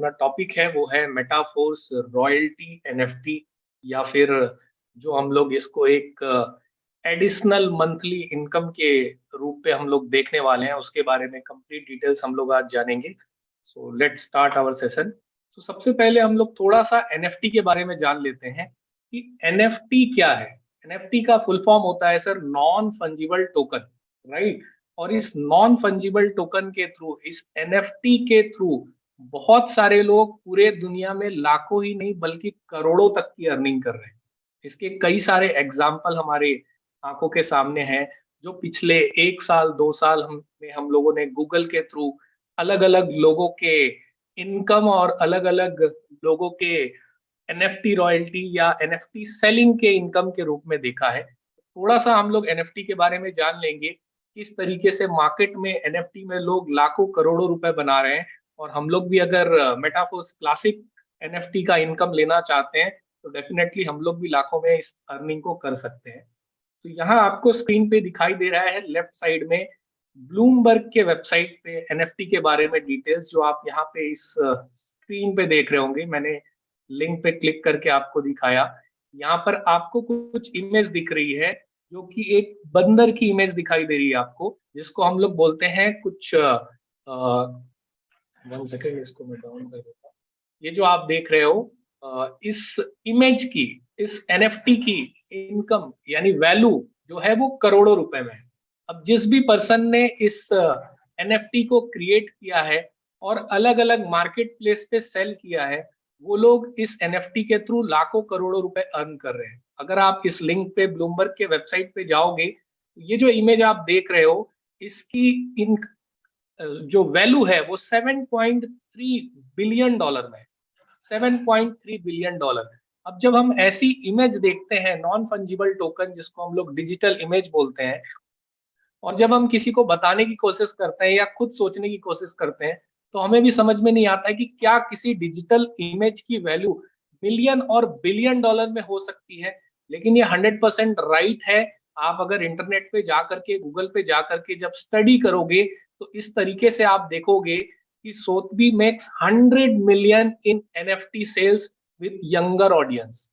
अपना टॉपिक है वो है मेटाफोर्स रॉयल्टी एनएफटी, या फिर जो हम लोग इसको एक एडिशनल मंथली इनकम के रूप पे हम लोग देखने वाले हैं, उसके बारे में कंप्लीट डिटेल्स हम लोग आज जानेंगे। So let's start our session. तो सबसे पहले हम लोग थोड़ा सा एनएफटी के बारे में जान लेते हैं कि एनएफटी क्या है। एनएफटी का फुल फॉर्म होता है sir non fungible token, right. और इस नॉन फंजिबल टोकन के थ्रू, इस एनएफटी के थ्रू बहुत सारे लोग पूरे दुनिया में लाखों ही नहीं बल्कि करोड़ों तक की अर्निंग कर रहे हैं। इसके कई सारे एग्जाम्पल हमारे आंखों के सामने हैं, जो पिछले 1 साल 2 साल हम लोगों ने गूगल के थ्रू अलग अलग लोगों के इनकम और अलग अलग लोगों के एनएफटी रॉयल्टी या एनएफटी सेलिंग के इनकम के रूप में देखा है। थोड़ा सा हम लोग एनएफटी के बारे में जान लेंगे, किस तरीके से मार्केट में एनएफटी में लोग लाखों करोड़ों रुपए बना रहे हैं, और हम लोग भी अगर मेटाफोर्स क्लासिक एनएफटी का इनकम लेना चाहते हैं तो डेफिनेटली हम लोग भी लाखों में इस अर्निंग को कर सकते हैं। तो यहाँ आपको स्क्रीन पे दिखाई दे रहा है लेफ्ट साइड में ब्लूमबर्ग के वेबसाइट पे एनएफटी के बारे में डिटेल्स, जो आप यहाँ पे इस स्क्रीन पे देख रहे होंगे। मैंने लिंक पे क्लिक करके आपको दिखाया। यहाँ पर आपको कुछ इमेज दिख रही है, जो कि एक बंदर की इमेज दिखाई दे रही है आपको, जिसको हम लोग बोलते हैं कुछ 1 सेकेंड, इसको मैं डाउन कर देता हूँ। ये जो आप देख रहे हो इस इमेज की, इस एनएफटी की इनकम यानी वैल्यू जो है वो करोड़ों रुपए में है। अब जिस भी पर्सन ने इस एनएफटी को क्रिएट किया है और अलग अलग मार्केट प्लेस पे सेल किया है, वो लोग इस एनएफटी के थ्रू लाखों करोड़ों रुपए अर्न कर रहे हैं। अगर आप इस लिंक पे ब्लूमबर्ग के वेबसाइट पे जाओगे, ये जो इमेज आप देख रहे हो, इसकी इन जो वैल्यू है वो $7.3 बिलियन में, $7.3 बिलियन। अब जब हम ऐसी इमेज देखते हैं, नॉन फंजिबल टोकन जिसको हम लोग डिजिटल इमेज बोलते हैं, और जब हम किसी को बताने की कोशिश करते हैं या खुद सोचने की कोशिश करते हैं, तो हमें भी समझ में नहीं आता है कि क्या किसी डिजिटल इमेज की वैल्यू मिलियन और बिलियन डॉलर में हो सकती है। लेकिन ये 100% राइट है। आप अगर इंटरनेट पे जा करके, गूगल पे जा करके जब स्टडी करोगे, तो इस तरीके से आप देखोगे कि Sotheby makes 100 million in NFT sales with younger audience.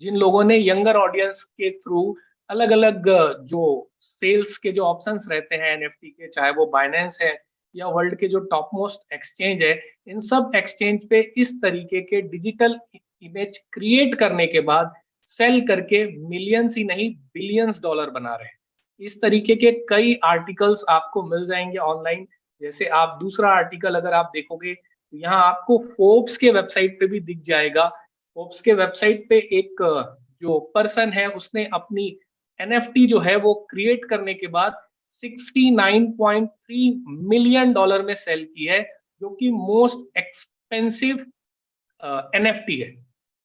जिन लोगों ने यंगर ऑडियंस के थ्रू अलग अलग जो सेल्स के जो ऑप्शंस रहते हैं एनएफटी के, चाहे वो बाइनेंस है या वर्ल्ड के जो टॉप मोस्ट एक्सचेंज है, इन सब एक्सचेंज पे इस तरीके के डिजिटल इमेज क्रिएट करने के बाद सेल करके मिलियंस ही नहीं बिलियंस डॉलर बना रहे हैं। इस तरीके के कई आर्टिकल्स आपको मिल जाएंगे ऑनलाइन। जैसे आप दूसरा आर्टिकल अगर आप देखोगे तो यहाँ आपको फोर्ब्स के वेबसाइट पे भी दिख जाएगा। फोर्ब्स के वेबसाइट पे एक जो पर्सन है, उसने अपनी एनएफटी जो है वो क्रिएट करने के बाद $69.3 मिलियन में सेल की है, जो कि मोस्ट एक्सपेंसिव एनएफटी है।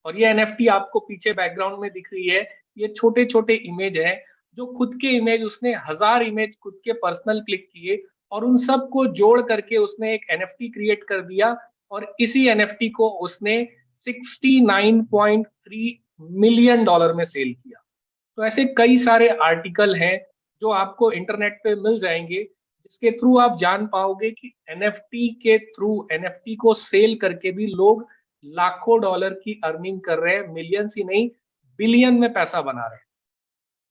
और ये एनएफटी आपको पीछे बैकग्राउंड में दिख रही है, ये छोटे छोटे इमेज है, जो खुद के इमेज, उसने 1000 इमेज खुद के पर्सनल क्लिक किए और उन सब को जोड़ करके उसने एक एनएफटी क्रिएट कर दिया, और इसी एनएफटी को उसने $69.3 मिलियन में सेल किया। तो ऐसे कई सारे आर्टिकल हैं जो आपको इंटरनेट पे मिल जाएंगे, जिसके थ्रू आप जान पाओगे कि एनएफटी के थ्रू, एनएफटी को सेल करके भी लोग लाखों डॉलर की अर्निंग कर रहे हैं, मिलियंस ही नहीं बिलियन में पैसा बना रहे हैं।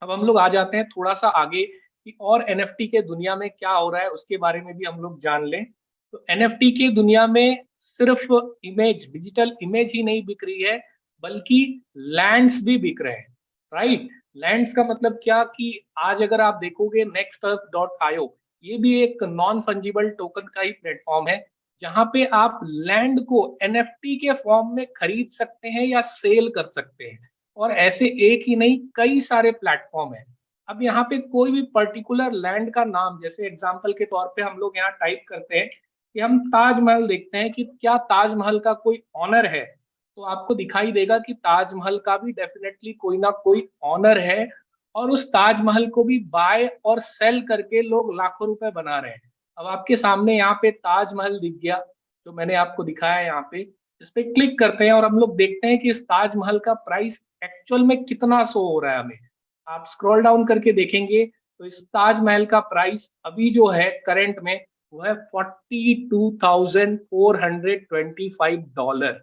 अब हम लोग आ जाते हैं थोड़ा सा आगे कि और एनएफटी के दुनिया में क्या हो रहा है, उसके बारे में भी हम लोग जान लें। तो एनएफटी के दुनिया में सिर्फ इमेज, डिजिटल इमेज ही नहीं बिक रही है, बल्कि लैंड्स भी बिक रहे हैं, राइट। लैंड्स का मतलब क्या कि आज अगर आप देखोगे nextearth.io, ये भी एक नॉन फंजिबल टोकन का ही प्लेटफॉर्म है, जहां पे आप लैंड को एनएफटी के फॉर्म में खरीद सकते हैं या सेल कर सकते हैं। और ऐसे एक ही नहीं, कई सारे प्लेटफॉर्म है। अब यहाँ पे कोई भी पर्टिकुलर लैंड का नाम, जैसे एग्जांपल के तौर पे हम लोग यहाँ टाइप करते हैं कि हम ताजमहल देखते हैं कि क्या ताजमहल का कोई ऑनर है, तो आपको दिखाई देगा कि ताजमहल का भी डेफिनेटली कोई ना कोई ऑनर है, और उस ताजमहल को भी बाय और सेल करके लोग लाखों रुपए बना रहे हैं। अब आपके सामने यहाँ पे ताजमहल दिख गया, जो मैंने आपको दिखाया यहाँ पे। इस पे क्लिक करते हैं और हम लोग देखते हैं कि इस ताजमहल का प्राइस एक्चुअल में कितना शो हो रहा है हमें। आप स्क्रॉल डाउन करके देखेंगे तो इस ताजमहल का प्राइस अभी जो है करंट में वो है $42,425।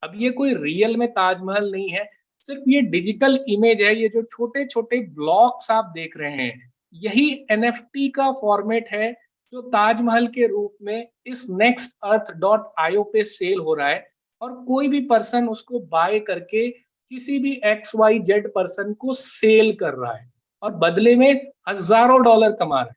अब ये कोई रियल में ताजमहल नहीं है, सिर्फ ये डिजिटल इमेज है। ये जो छोटे छोटे ब्लॉक्स आप देख रहे हैं, यही एनएफटी का फॉर्मेट है जो ताजमहल के रूप में इस नेक्स्ट अर्थ डॉट आईओ पे सेल हो रहा है। और कोई भी पर्सन उसको बाय करके किसी भी एक्स वाई जेड पर्सन को सेल कर रहा है और बदले में हजारों डॉलर कमा रहा है।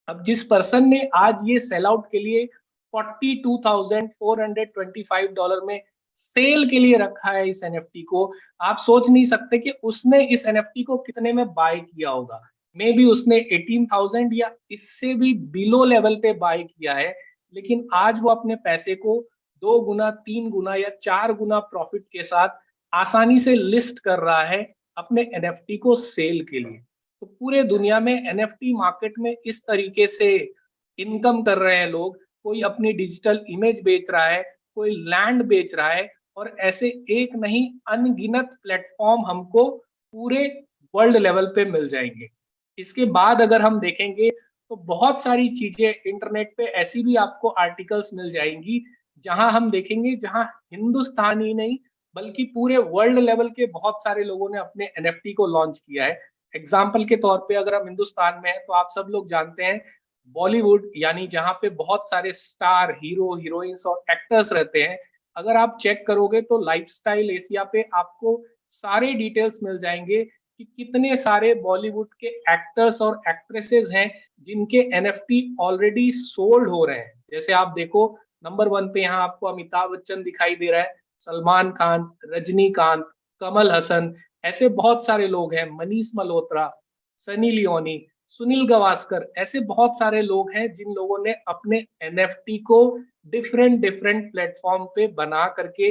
अब जिस पर्सन ने आज ये सेल आउट के लिए $42,425 में सेल के लिए रखा है इस एनएफटी को, आप सोच नहीं सकते कि उसने इस एनएफटी को कितने में बाय किया होगा। मे बी उसने 18,000 या इससे भी बिलो लेवल पे बाय किया है, लेकिन आज वो अपने पैसे को 2 गुना, 3 गुना या 4 गुना प्रॉफिट के साथ आसानी से लिस्ट कर रहा है अपने एनएफटी को सेल के लिए। तो पूरे दुनिया में एनएफटी मार्केट में इस तरीके से इनकम कर रहे हैं लोग। कोई अपनी डिजिटल इमेज बेच रहा है, कोई लैंड बेच रहा है, और ऐसे एक नहीं अनगिनत प्लेटफॉर्म हमको पूरे वर्ल्ड लेवल पे मिल जाएंगे। इसके बाद अगर हम देखेंगे तो बहुत सारी चीजें इंटरनेट पे ऐसी भी आपको आर्टिकल्स मिल जाएंगी जहां हम देखेंगे, जहां हिंदुस्तान ही नहीं बल्कि पूरे वर्ल्ड लेवल के बहुत सारे लोगों ने अपने एनएफटी को लॉन्च किया है। एग्जाम्पल के तौर पे अगर हम हिंदुस्तान में हैं तो आप सब लोग जानते हैं बॉलीवुड, यानी जहाँ पे बहुत सारे स्टार हीरो हीरोइंस और एक्टर्स रहते हैं। अगर आप चेक करोगे तो लाइफस्टाइल एशिया पे आपको सारे डिटेल्स मिल जाएंगे कि कितने सारे बॉलीवुड के एक्टर्स और एक्ट्रेसेस हैं जिनके एनएफटी ऑलरेडी सोल्ड हो रहे हैं। जैसे आप देखो, नंबर 1 पे यहाँ आपको अमिताभ बच्चन दिखाई दे रहा है, सलमान खान, रजनीकांत, कमल हसन, ऐसे बहुत सारे लोग हैं, मनीष मल्होत्रा, सनी लियोनी, सुनील गावस्कर, ऐसे बहुत सारे लोग हैं जिन लोगों ने अपने एनएफटी को डिफरेंट डिफरेंट प्लेटफॉर्म पे बना करके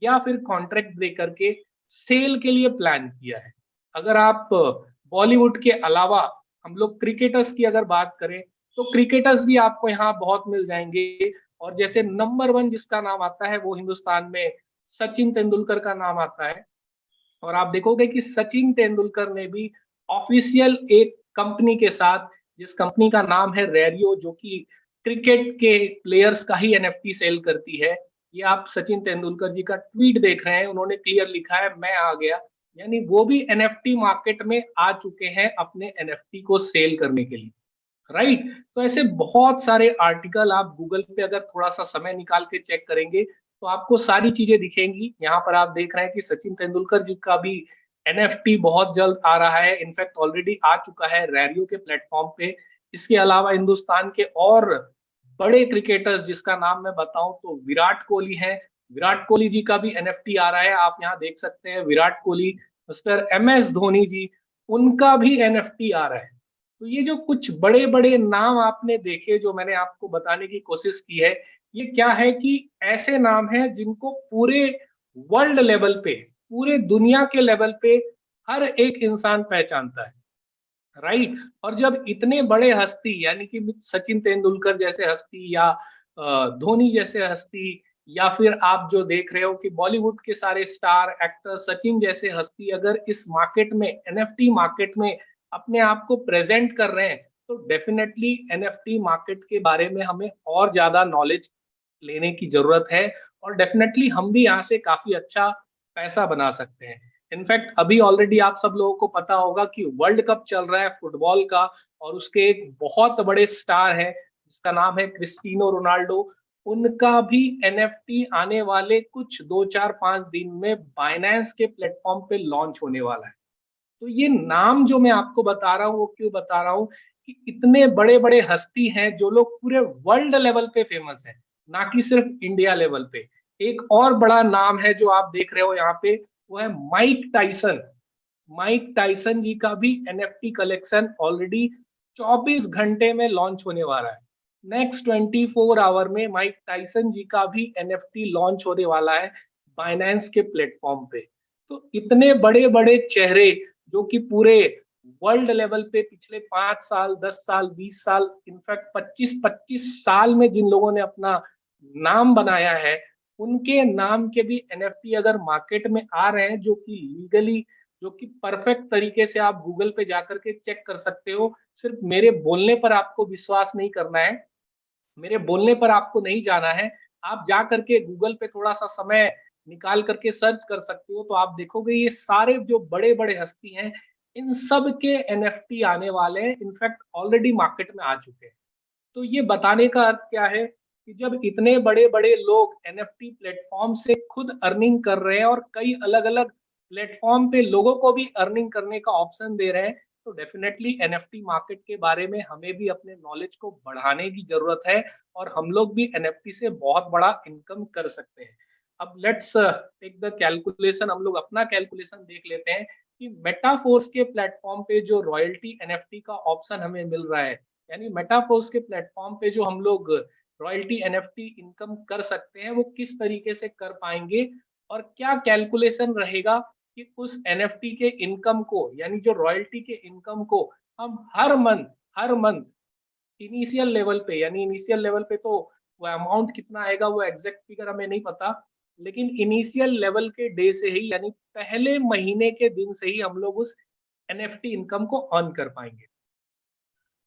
या फिर कॉन्ट्रैक्ट दे करके सेल के लिए प्लान किया है। अगर आप बॉलीवुड के अलावा हम लोग क्रिकेटर्स की अगर बात करें तो क्रिकेटर्स भी आपको यहाँ बहुत मिल जाएंगे। और जैसे नंबर 1 जिसका नाम आता है वो हिंदुस्तान में सचिन तेंदुलकर का नाम आता है। और आप देखोगे कि सचिन तेंदुलकर ने भी ऑफिशियल एक कंपनी के साथ, जिस कंपनी का नाम है रेरियो, जो कि क्रिकेट के प्लेयर्स का ही एनएफटी सेल करती है। ये आप सचिन तेंदुलकर जी का ट्वीट देख रहे हैं, उन्होंने क्लियर लिखा है मैं आ गया, यानी वो भी एनएफटी मार्केट में आ चुके हैं अपने एनएफटी को सेल करने के लिए। राइट। तो ऐसे बहुत सारे आर्टिकल आप गूगल पे अगर थोड़ा सा समय निकाल के चेक करेंगे तो आपको सारी चीजें दिखेंगी। यहाँ पर आप देख रहे हैं कि सचिन तेंदुलकर जी का भी एनएफटी बहुत जल्द आ रहा है, इनफैक्ट ऑलरेडी आ चुका है रेरियो के प्लेटफॉर्म पे। इसके अलावा हिंदुस्तान के और बड़े क्रिकेटर्स जिसका नाम मैं बताऊं तो विराट कोहली है। विराट कोहली जी का भी एनएफटी आ रहा है, आप यहाँ देख सकते हैं विराट कोहली, मिस्टर एमएस धोनी जी, उनका भी एनएफटी आ रहा है। तो ये जो कुछ बड़े बड़े नाम आपने देखे जो मैंने आपको बताने की कोशिश की है, ये क्या है कि ऐसे नाम हैं जिनको पूरे वर्ल्ड लेवल पे, पूरे दुनिया के लेवल पे हर एक इंसान पहचानता है। राइट। और जब इतने बड़े हस्ती यानी कि सचिन तेंदुलकर जैसे हस्ती या धोनी जैसे हस्ती, या फिर आप जो देख रहे हो कि बॉलीवुड के सारे स्टार एक्टर सचिन जैसे हस्ती अगर इस मार्केट में, एनएफटी मार्केट में अपने आप को प्रेजेंट कर रहे हैं, तो डेफिनेटली एनएफटी मार्केट के बारे में हमें और ज्यादा नॉलेज लेने की जरूरत है। और डेफिनेटली हम भी यहाँ से काफी अच्छा पैसा बना सकते हैं। इनफैक्ट अभी ऑलरेडी आप सब लोगों को पता होगा कि वर्ल्ड कप चल रहा है फुटबॉल का, और उसके एक बहुत बड़े स्टार है जिसका नाम है क्रिस्टिनो रोनाल्डो। उनका भी एनएफटी आने वाले कुछ 2, 4, 5 दिन में बाइनेंस के प्लेटफॉर्म पे लॉन्च होने वाला है। तो ये नाम जो मैं आपको बता रहा हूँ वो क्यों बता रहा हूँ कि इतने बड़े बड़े हस्ती हैं जो लोग पूरे वर्ल्ड लेवल पे फेमस है, ना कि सिर्फ इंडिया लेवल पे। एक और बड़ा नाम है जो आप देख रहे हो यहाँ पे, वो है माइक टाइसन। माइक टाइसन जी का भी एनएफटी कलेक्शन ऑलरेडी 24 घंटे में लॉन्च होने वाला है। नेक्स्ट 24 आवर में माइक टाइसन जी का भी एनएफटी लॉन्च होने वाला है बाइनेंस के प्लेटफॉर्म पे। तो इतने बड़े बड़े चेहरे जो कि पूरे वर्ल्ड लेवल पे पिछले 5 साल, 10 साल, 20 साल, इनफैक्ट 25-25 साल में जिन लोगों ने अपना नाम बनाया है, उनके नाम के भी एनएफटी अगर मार्केट में आ रहे हैं, जो कि लीगली, जो कि परफेक्ट तरीके से आप गूगल पे जाकर के चेक कर सकते हो, सिर्फ मेरे बोलने पर आपको विश्वास नहीं करना है। मेरे बोलने पर आपको नहीं जाना है, आप जा करके गूगल पे थोड़ा-सा समय निकाल करके सर्च कर सकते हो, तो आप देखोगे ये सारे जो बड़े-बड़े हस्ती हैं, इन सब के एनएफटी आने वाले हैं, इनफैक्ट ऑलरेडी मार्केट में आ चुके हैं। तो ये बताने का अर्थ क्या है कि जब इतने बड़े-बड़े लोग एनएफटी प्लेटफ़ॉर्म से खुद अर्निंग कर रहे हैं और कई अलग-अलग प्लेटफ़ॉर्म पे लोगों को भी अर्निंग करने का ऑप्शन दे रहे हैं, तो डेफ़िनेटली एनएफटी मार्केट के बारे में हमें भी अपने नॉलेज को बढ़ाने की ज़रूरत है और हम लोग भी एनएफटी से बहुत बड़ा इनकम कर सकते हैं। अब लेट्स टेक द कैलकुलेशन, हम लोग अपना कैलकुलेशन देख लेते हैं कि मेटाफोर्स के प्लेटफ़ॉर्म पे जो रॉयल्टी एनएफटी का ऑप्शन हमें मिल रहा है, यानी मेटाफोर्स के प्लेटफ़ॉर्म पे जो हम लोग रॉयल्टी एनएफटी इनकम कर सकते हैं, वो किस तरीके से कर पाएँगे और क्या कैलकुलेशन रहेगा कि उस एनएफटी के इनकम को, यानी जो रॉयल्टी के इनकम को हम हर मंथ इनिशियल लेवल पे, यानी इनिशियल लेवल पे तो वो अमाउंट कितना आएगा वो एग्ज़ैक्ट फिगर हमें नहीं पता, लेकिन इनिशियल लेवल के डे से ही, यानी पहले महीने के दिन से ही हम लोग उस एनएफटी इनकम को अर्न कर पाएँगे।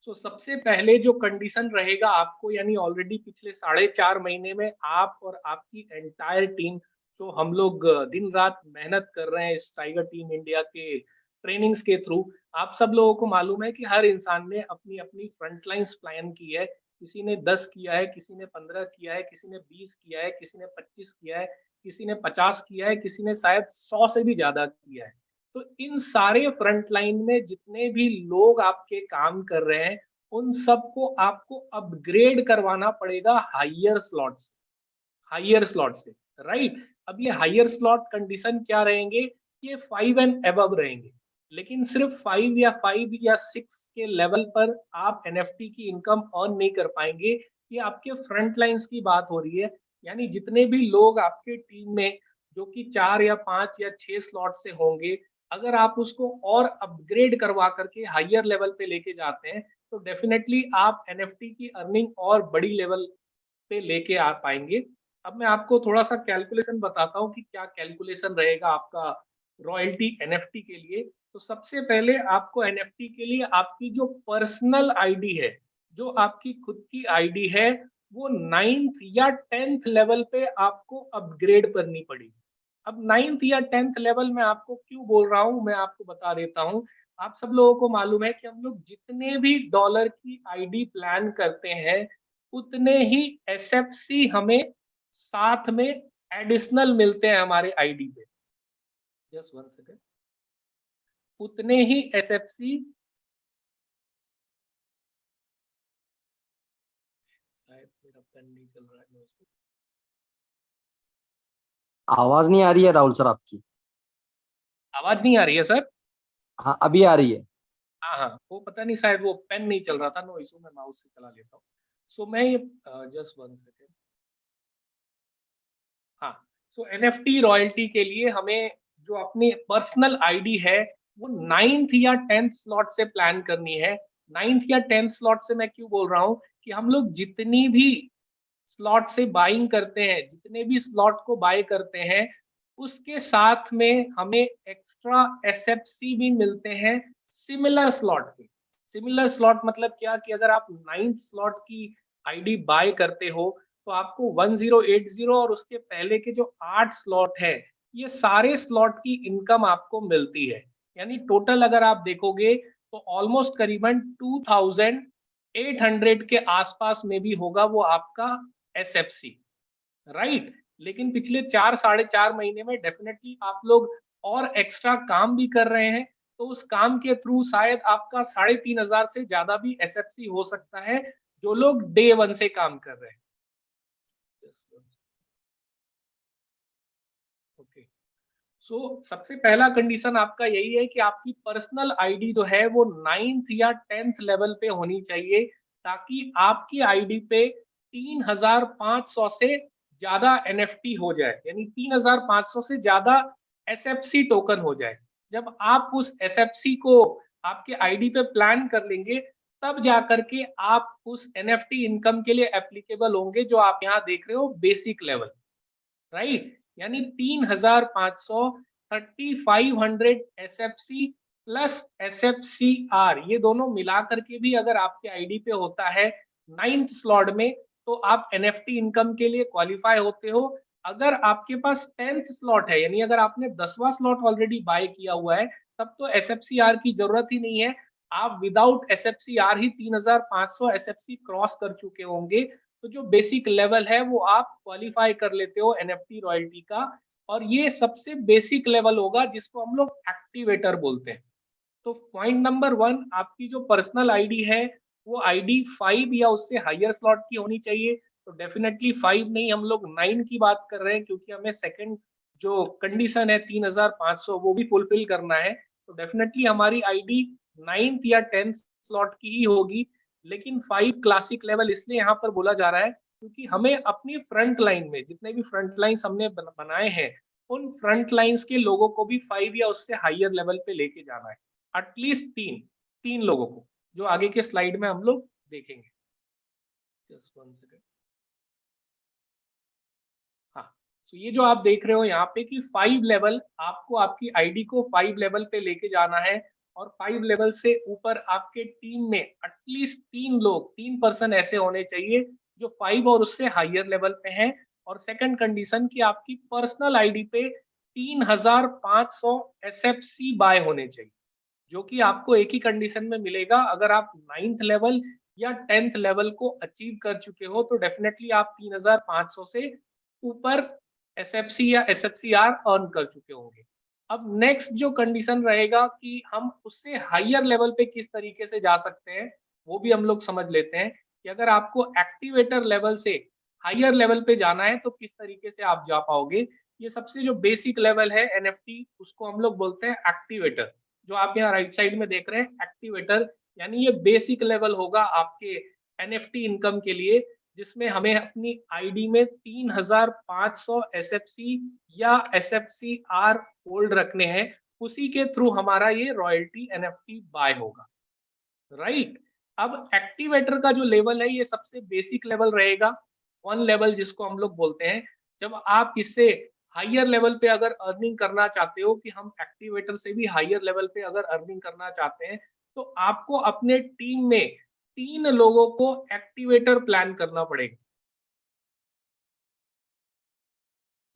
सो सबसे पहले जो कंडीशन रहेगा आपको, यानी ऑलरेडी पिछले 4.5 महीने में आप और आपकी एंटायर टीम, जो हम लोग दिन रात मेहनत कर रहे हैं इस टाइगर टीम इंडिया के ट्रेनिंग्स के थ्रू, आप सब लोगों को मालूम है कि हर इंसान ने अपनी अपनी फ्रंट लाइन्स प्लान की है। किसी ने 10 किया है, किसी ने 15 किया है, किसी ने 20 किया है, किसी ने 25 किया है, किसी ने 50 किया है, किसी ने शायद 100 से भी ज्यादा किया है। तो इन सारे फ्रंट लाइन में जितने भी लोग आपके काम कर रहे हैं, उन सबको आपको अपग्रेड करवाना पड़ेगा हायर स्लॉट से, राइट? अब ये हायर स्लॉट कंडीशन क्या रहेंगे? ये 5 एंड अबव रहेंगे। लेकिन सिर्फ 5 या 6 के लेवल पर आप एनएफटी की इनकम अर्न नहीं कर पाएंगे। ये आपके फ्रंट लाइन्स की बात हो रही है, यानी जितने भी लोग आपके टीम में जो कि 4 या 5 या 6 स्लॉट से होंगे, अगर आप उसको और अपग्रेड करवा करके हायर लेवल पे लेके जाते हैं, तो डेफिनेटली आप एनएफटी की अर्निंग और बड़ी लेवल पे लेके आ पाएँगे। अब मैं आपको थोड़ा-सा कैलकुलेशन बताता हूँ कि क्या कैलकुलेशन रहेगा आपका रॉयल्टी एनएफटी के लिए। तो सबसे पहले आपको एनएफटी के लिए आपकी जो पर्सनल आईडी है, जो आपकी खुद की आईडी है, वो 9th या 10th लेवल पे आपको अपग्रेड करनी पड़ेगी। अब 9th या 10th लेवल मैं आपको क्यों बोल रहा हूँ, मैं आपको बता देता हूँ। आप सब लोगों को मालूम है कि हम लोग जितने भी डॉलर की आईडी प्लान करते हैं, उतने ही एसएफसी हमें साथ में एडिशनल मिलते हैं हमारे आईडी पे। Just 1 second. उतने ही एसएफसी, शायद मेरा पेन नहीं चल रहा है, मैं उसको आवाज नहीं आ रही है राहुल सर आपकी। आवाज नहीं आ रही है सर? हाँ अभी आ रही है। हाँ, हाँ, वो पता नहीं शायद वो पेन नहीं चल रहा था, नो इश्यू, मैं माउस से चला लेता हूँ। सो मैं ये जस्ट 1 सेकंड। हाँ, सो एनएफटी रॉयल्टी के लिए हमें जो अपनी पर्सनल आईडी है, वो 9th या 10th स्लॉट से प्लान करनी है। 9th या 10th स्लॉट से मैं क्यों बोल रहा हूँ कि हम लोग जितनी भी स्लॉट से बाइंग करते हैं, जितने भी स्लॉट को बाय करते हैं, उसके साथ में हमें एक्स्ट्रा एसएफसी भी मिलते हैं सिमिलर स्लॉट के। सिमिलर स्लॉट मतलब क्या कि अगर आप 9th स्लॉट की आईडी बाय करते हो, तो आपको 1080 और उसके पहले के जो 8 स्लॉट है, ये सारे स्लॉट की इनकम आपको मिलती है। यानी टोटल अगर आप देखोगे तो ऑलमोस्ट करीबन 2800 के आसपास में भी होगा वो आपका एसएफसी, राइट? लेकिन पिछले 4 साढ़े 4 महीने में डेफिनेटली आप लोग और एक्स्ट्रा काम भी कर रहे हैं, तो उस काम के थ्रू शायद आपका 3500 से ज़्यादा भी एसएफसी हो सकता है, जो लोग डे 1 से काम कर रहे हैं। ओके। सो सबसे पहला कंडीशन आपका यही है कि आपकी पर्सनल आईडी जो है वो 9th या 10th लेवल पे होनी चाहिए, ताकि आपकी आईडी पे 3500 से ज्यादा एनएफटी हो जाए, यानी 3500 से ज्यादा एसएफसी टोकन हो जाए। जब आप उस एसएफसी को आपके आईडी पे प्लान कर लेंगे, तब जाकर के आप उस एनएफटी इनकम के लिए एप्लीकेबल होंगे, जो आप यहाँ देख रहे हो बेसिक लेवल, राइट? यानी 3500, 3500 एसएफसी प्लस एसएफसीआर, ये दोनों मिला करके भी अगर आपके आईडी पे होता है 9th स्लॉट में, तो आप एनएफटी इनकम के लिए क्वालिफाई होते हो। अगर आपके पास 10th स्लॉट है, यानी अगर आपने 10वां स्लॉट ऑलरेडी बाय किया हुआ है, तब तो एसएफसीआर की जरूरत ही नहीं है। आप विदाउट एसएफसीआर ही 3500 एसएफसी क्रॉस कर चुके होंगे, तो जो बेसिक लेवल है वो आप क्वालिफाई कर लेते हो एनएफटी रॉयल्टी का। और ये सबसे बेसिक लेवल होगा जिसको हम लोग एक्टिवेटर बोलते हैं। तो पॉइंट नंबर 1, आपकी जो पर्सनल आईडी है वो आईडी 5 या उससे हायर स्लॉट की होनी चाहिए। तो डेफिनेटली 5 नहीं, हम लोग 9 की बात कर रहे हैं, क्योंकि हमें सेकंड जो कंडीशन है 3500 वो भी फुलफिल करना है। तो डेफिनेटली हमारी आईडी 9th या 10th स्लॉट की ही होगी। लेकिन 5 क्लासिक लेवल इसलिए यहाँ पर बोला जा रहा है क्योंकि हमें अपनी फ्रंट लाइन में जितने भी फ्रंट लाइन्स हमने बनाए हैं, उन फ्रंट लाइन्स के लोगों को भी 5 या उससे हायर लेवल पे लेके जाना है। एटलीस्ट तीन लोगों को, जो आगे के स्लाइड में हम लोग देखेंगे। Just 1 second. हाँ, तो ये जो आप देख रहे हो यहाँ पे कि 5 लेवल, आपको आपकी आईडी को 5 लेवल पे लेके जाना है। और 5 लेवल से ऊपर आपके टीम में एटलीस्ट 3 पर्सन ऐसे होने चाहिए जो 5 और उससे हायर लेवल पे हैं। और सेकंड कंडीशन कि आपकी पर्सनल आईडी पे 3500 एसएफसी बाय होने चाहिए, जो कि आपको एक ही कंडीशन में मिलेगा अगर आप 9th लेवल या 10th लेवल को अचीव कर चुके हो। तो डेफिनेटली आप 3500 से ऊपर एसएफसी या एसएफसीआर अर्न कर चुके होंगे। अब नेक्स्ट जो कंडीशन रहेगा कि हम उससे हायर लेवल पे किस तरीके से जा सकते हैं, वो भी हम लोग समझ लेते हैं कि अगर आपको एक्टिवेटर लेवल से हायर लेवल पे जाना है तो किस तरीके से आप जा पाओगे। ये सबसे जो बेसिक लेवल है एनएफटी, उसको हम लोग बोलते हैं एक्टिवेटर। जो आप यहाँ राइट साइड में देख रहे हैं एक्टिवेटर, यानी ये बेसिक लेवल होगा आपके एनएफटी इनकम के लिए, जिसमें हमें अपनी आईडी में 3500 एसएफसी या एसएफसीआर होल्ड रखने हैं। उसी के थ्रू हमारा ये रॉयल्टी एनएफटी बाय होगा। राइट। अब एक्टिवेटर का जो लेवल है ये सबसे बेसिक लेवल रहेगा, 1 लेवल जिसको हम लोग बोलते हैं। जब आप इससे हायर लेवल पे अगर अर्निंग करना चाहते हो, कि हम एक्टिवेटर से भी हायर लेवल पे अगर अर्निंग करना चाहते हैं, तो आपको अपने टीम में 3 लोगों को एक्टिवेटर प्लान करना पड़ेगा।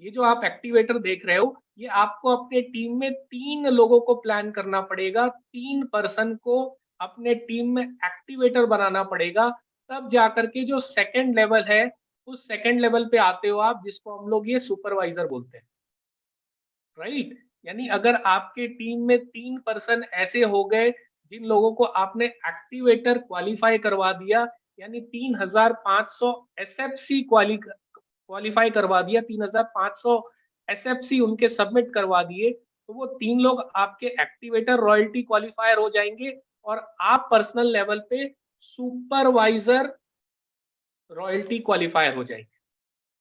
ये जो आप एक्टिवेटर देख रहे हो, ये आपको अपने टीम में 3 लोगों को प्लान करना पड़ेगा, 3 पर्सन को अपने टीम में एक्टिवेटर बनाना पड़ेगा। तब जाकर के जो सेकंड लेवल है, उस सेकंड लेवल पे आते हो आप, जिसको हम लोग ये सुपरवाइजर बोलते हैं। राइट। यानी अगर आपके टीम में 3 पर्सन ऐसे हो गए जिन लोगों को आपने एक्टिवेटर क्वालिफाई करवा दिया, यानी 3500 एसएफसी क्वालिफाई करवा दिया, 3500 एसएफसी उनके सबमिट करवा दिए, तो वो 3 लोग आपके एक्टिवेटर रॉयल्टी क्वालिफायर हो जाएंगे। और आप पर्सनल लेवल पे सुपरवाइजर रॉयल्टी क्वालिफायर हो जाएंगे।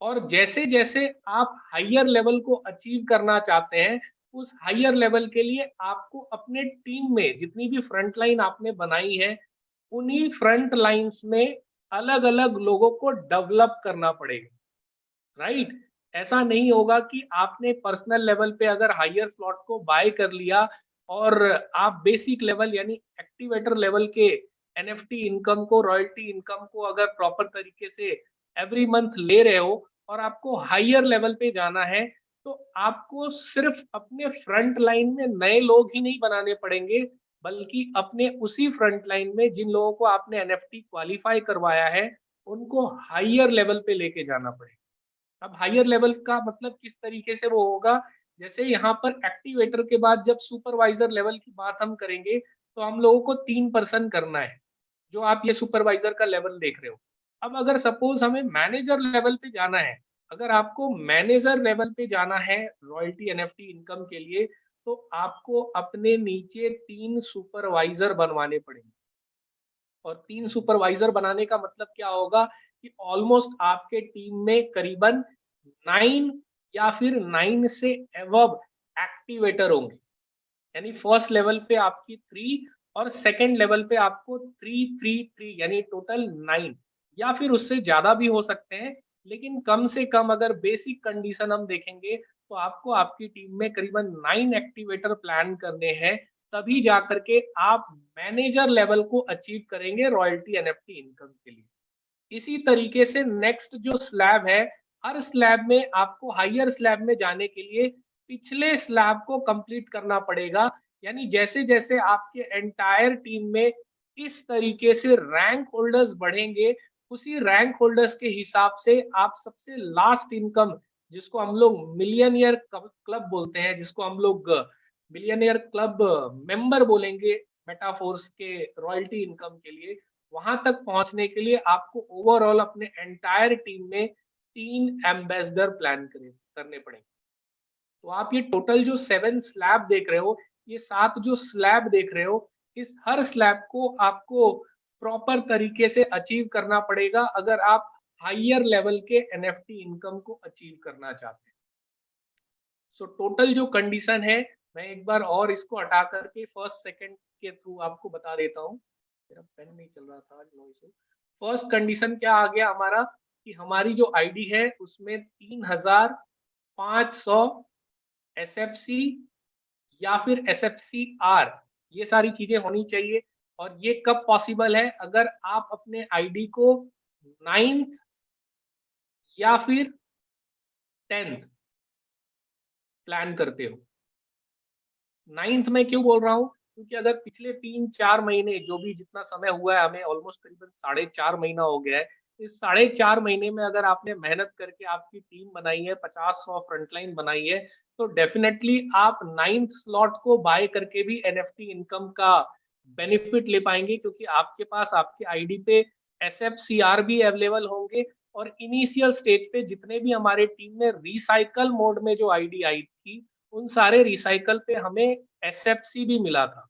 और जैसे जैसे आप हायर लेवल को अचीव करना चाहते हैं, उस हायर लेवल के लिए आपको अपने टीम में जितनी भी फ्रंट लाइन आपने बनाई है, उन्हीं फ्रंट लाइंस में अलग अलग लोगों को डेवलप करना पड़ेगा। राइट। ऐसा नहीं होगा कि आपने पर्सनल लेवल पे अगर हायर स्लॉट को बाय कर लिया और आप बेसिक लेवल यानी एक्टिवेटर लेवल के एनएफटी इनकम को, रॉयल्टी इनकम को अगर प्रॉपर तरीके से एवरी मंथ ले रहे हो और आपको हायर लेवल पे जाना है, तो आपको सिर्फ अपने फ्रंट लाइन में नए लोग ही नहीं बनाने पड़ेंगे, बल्कि अपने उसी फ्रंट लाइन में जिन लोगों को आपने एनएफटी क्वालिफाई करवाया है, उनको हायर लेवल पे लेके जाना पड़ेगा। अब हायर लेवल का मतलब किस तरीके से वो होगा, जैसे यहाँ पर एक्टिवेटर के बाद जब सुपरवाइजर लेवल की बात हम करेंगे, तो हम लोगों को 3 पर्सन करना है, जो आप ये सुपरवाइजर का लेवल देख रहे हो। अब अगर सपोज हमें मैनेजर लेवल पे जाना है, अगर आपको मैनेजर लेवल पे जाना है रॉयल्टी एनएफटी इनकम के लिए, तो आपको अपने नीचे 3 सुपरवाइजर बनवाने पड़ेंगे। और 3 सुपरवाइजर बनाने का मतलब क्या होगा कि ऑलमोस्ट आपके टीम में करीबन 9 या फिर 9 से एबव एक्टिवेटर होंगे। यानी फर्स्ट लेवल पे आपकी 3 और सेकंड लेवल पे आपको 3 यानी टोटल 9 या फिर उससे ज्यादा भी हो सकते हैं। लेकिन कम से कम अगर बेसिक कंडीशन हम देखेंगे, तो आपको आपकी टीम में करीबन 9 एक्टिवेटर प्लान करने हैं, तभी जाकर के आप मैनेजर लेवल को अचीव करेंगे रॉयल्टी एनएफटी इनकम के लिए। इसी तरीके से नेक्स्ट जो स्लैब है, हर स्लैब में आपको हायर स्लैब में जाने के लिए पिछले स्लैब को कंप्लीट करना पड़ेगा। यानी जैसे जैसे आपके एंटायर टीम में इस तरीके से रैंक होल्डर्स बढ़ेंगे, उसी रैंक होल्डर्स के हिसाब से आप सबसे लास्ट इनकम, जिसको हम लोग मिलियनियर क्लब बोलते हैं, जिसको हम लोग मिलियनियर क्लब मेंबर बोलेंगे मेटाफोर्स के रॉयल्टी इनकम के लिए, वहां तक पहुंचने के लिए आपको ओवरऑल अपने एंटायर टीम में 3 एम्बेसडर प्लान करने पड़ेंगे। तो आप ये टोटल जो 7 स्लैब देख रहे हो, ये 7 जो स्लैब देख रहे हो, इस हर स्लैब को आपको प्रॉपर तरीके से अचीव करना पड़ेगा अगर आप हायर लेवल के एनएफटी इनकम को अचीव करना चाहते हैं। सो टोटल जो कंडीशन है, मैं एक बार और इसको हटा करके फर्स्ट सेकंड के थ्रू आपको बता देता हूँ। मेरा पेन नहीं चल रहा था आज, नो इशू। फर्स्ट कंडीशन क्या आ गया हमारा कि हमारी जो आईडी है उसमें 3500 एसएफसी या फिर एसएफसी आर, ये सारी चीजें होनी चाहिए। और ये कब पॉसिबल है? अगर आप अपने आईडी को 9th या फिर 10th प्लान करते हो। 9th में क्यों बोल रहा हूँ? क्योंकि अगर पिछले 3-4 महीने जो भी जितना समय हुआ है, हमें ऑलमोस्ट करीबन 4.5 महीना हो गया है। इस 4.5 महीने में अगर आपने मेहनत करके आपकी टीम बनाई है, 50-100 फ्रंटलाइन बनाई है, तो डेफिनेटली आप 9th स्लॉट को बाय करके भी एनएफटी इनकम का बेनिफिट ले पाएंगे, क्योंकि आपके पास आपके आईडी पे एसएफसीआर भी अवेलेबल होंगे। और इनिशियल स्टेज पे जितने भी हमारे टीम में रिसाइकल मोड में जो आईडी आई थी, उन सारे रिसाइकल पे हमें एसएफसी भी मिला था।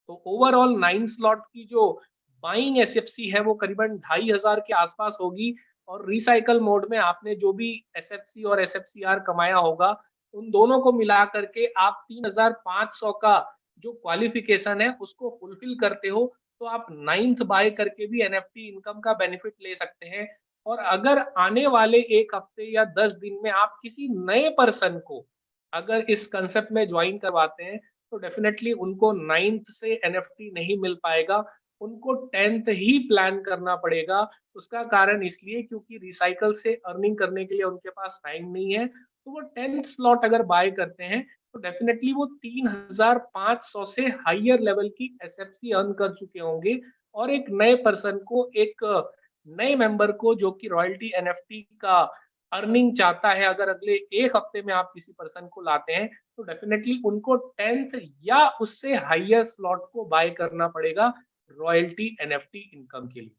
तो ओवरऑल 9 स्लॉट की जो बाइंग एसएफसी है वो करीबन 2500 के आसपास होगी। और रिसाइकल मोड में आपने जो भी एसएफसी और एसएफसीआर कमाया होगा, उन दोनों को मिला करके आप 3500 का जो क्वालिफिकेशन है उसको फुलफिल करते हो, तो आप 9th बाय करके भी एनएफटी इनकम का बेनिफिट ले सकते हैं। और अगर आने वाले 1 हफ्ते या 10 दिन में आप किसी नए पर्सन को अगर इस कंसेप्ट में ज्वाइन करवाते हैं, तो डेफिनेटली उनको 9th से एनएफटी नहीं मिल पाएगा, उनको 10th ही प्लान करना पड़ेगा। उसका कारण इसलिए क्योंकि रिसाइकल से अर्निंग करने के लिए उनके पास टाइम नहीं है। तो वो 10th स्लॉट अगर बाय करते हैं, तो डेफिनेटली वो 3500 से हायर लेवल की एसएफसी अर्न कर चुके होंगे। और एक नए पर्सन को, एक नए मेंबर को जो कि रॉयल्टी एनएफटी का अर्निंग चाहता है, अगर अगले 1 हफ्ते में आप किसी पर्सन को लाते हैं, तो डेफिनेटली उनको 10th या उससे हायर स्लॉट को बाय करना पड़ेगा रॉयल्टी एनएफटी इनकम के लिए।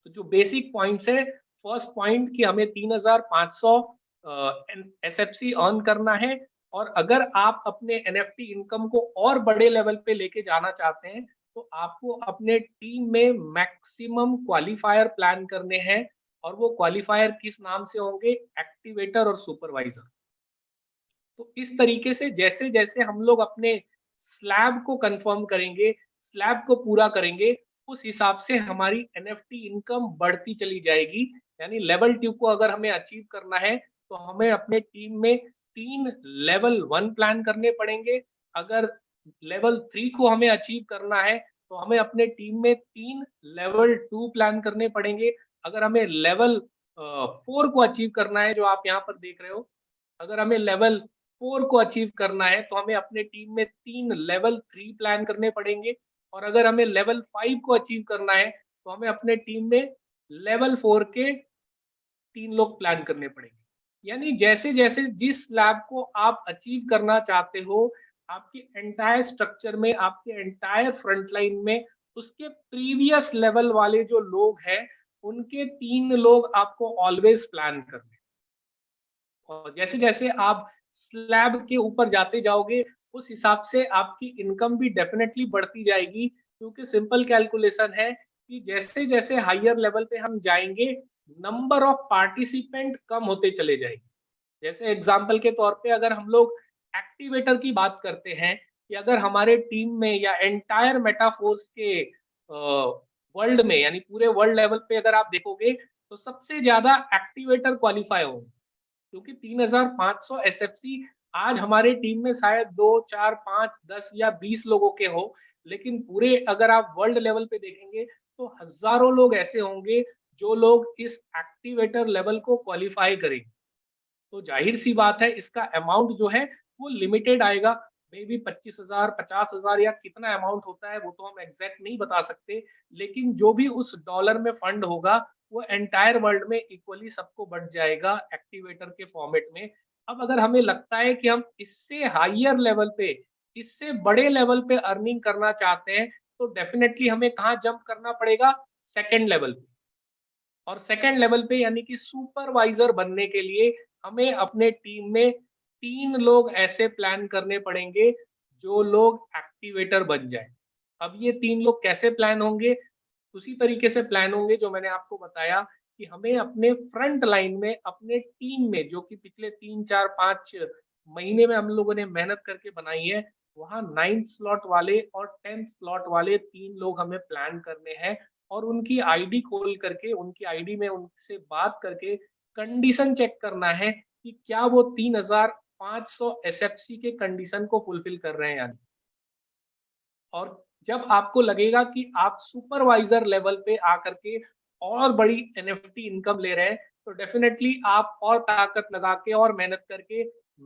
तो जो बेसिक पॉइंट्स है, फर्स्ट पॉइंट कि हमें 3500 एसएफसी अर्न करना है। और अगर आप अपने एनएफटी इनकम को और बड़े लेवल पे लेके जाना चाहते हैं, तो आपको अपने टीम में मैक्सिमम क्वालिफायर प्लान करने हैं। और वो क्वालिफायर किस नाम से होंगे? एक्टिवेटर और सुपरवाइजर। तो इस तरीके से जैसे जैसे हम लोग अपने स्लैब को कंफर्म करेंगे, स्लैब को पूरा करेंगे, उस हिसाब से हमारी एनएफटी इनकम बढ़ती चली जाएगी। यानी लेवल 2 को अगर हमें अचीव करना है, तो हमें अपने टीम में 3 लेवल 1 प्लान करने पड़ेंगे। अगर लेवल 3 को हमें अचीव करना है, तो हमें अपने टीम में 3 लेवल 2 प्लान करने पड़ेंगे। अगर हमें लेवल 4 को अचीव करना है, जो आप यहाँ पर देख रहे हो, अगर हमें लेवल 4 को अचीव करना है, तो हमें अपने टीम में 3 लेवल 3 प्लान करने पड़ेंगे। और अगर हमें लेवल 5 को अचीव करना है, तो हमें अपने टीम में लेवल 4 के 3 लोग प्लान करने पड़ेंगे। यानी जैसे-जैसे जिस स्लैब को आप अचीव करना चाहते हो, आपके एंटायर स्ट्रक्चर में, आपके एंटायर फ्रंट लाइन में, उसके प्रीवियस लेवल वाले जो लोग हैं, उनके 3 लोग आपको ऑलवेज प्लान करने। और जैसे-जैसे आप स्लैब के ऊपर जाते जाओगे, उस हिसाब से आपकी इनकम भी डेफिनेटली बढ़ती जाएगी, क्योंकि सिंपल कैलकुलेशन है कि जैसे-जैसे हायर लेवल पे हम जाएँगे, नंबर ऑफ पार्टिसिपेंट कम होते चले जाएंगे। जैसे एग्जाम्पल के तौर पे अगर हम लोग एक्टिवेटर की बात करते हैं, कि अगर हमारे टीम में या एंटायर मेटाफोर्स के वर्ल्ड में, यानी पूरे वर्ल्ड लेवल पे अगर आप देखोगे, तो सबसे ज़्यादा एक्टिवेटर क्वालीफाई होंगे। क्योंकि 3500 एसएफसी आज हमारे टीम में शायद 2, 4, 5, 10 या 20 लोगों के हो, लेकिन पूरे अगर आप वर्ल्ड लेवल पे देखेंगे, तो हज़ारों लोग ऐसे होंगे जो लोग इस एक्टिवेटर लेवल को क्वालिफाई करेंगे। तो जाहिर सी बात है इसका अमाउंट जो है वो लिमिटेड आएगा, मे बी 25,000 50,000 या कितना अमाउंट होता है वो तो हम एग्जैक्ट नहीं बता सकते, लेकिन जो भी उस डॉलर में फंड होगा वो एंटायर वर्ल्ड में इक्वली सबको बढ़ जाएगा एक्टिवेटर के फॉर्मेट में। अब अगर हमें लगता है कि हम इससे हाइयर लेवल पे, इससे बड़े लेवल पे अर्निंग करना चाहते हैं, तो डेफिनेटली हमें कहाँ जंप करना पड़ेगा, सेकेंड लेवल पे। और सेकंड लेवल पे यानी कि सुपरवाइजर बनने के लिए हमें अपने टीम में 3 लोग ऐसे प्लान करने पड़ेंगे जो लोग एक्टिवेटर बन जाए। अब ये 3 लोग कैसे प्लान होंगे? उसी तरीके से प्लान होंगे जो मैंने आपको बताया कि हमें अपने फ्रंट लाइन में, अपने टीम में, जो कि पिछले 3, 4, 5 महीने में हम लोगों ने मेहनत करके बनाई है, वहाँ 9th स्लॉट वाले और 10th स्लॉट वाले 3 लोग हमें प्लान करने हैं और उनकी आईडी खोल करके, उनकी आईडी में उनसे बात करके कंडीशन चेक करना है कि क्या वो 3,500 एसएफसी के कंडीशन को फुलफिल कर रहे हैं या नहीं। और जब आपको लगेगा कि आप सुपरवाइजर लेवल पे आकर के और बड़ी एनएफटी इनकम ले रहे हैं, तो डेफिनेटली आप और ताकत लगा के और मेहनत करके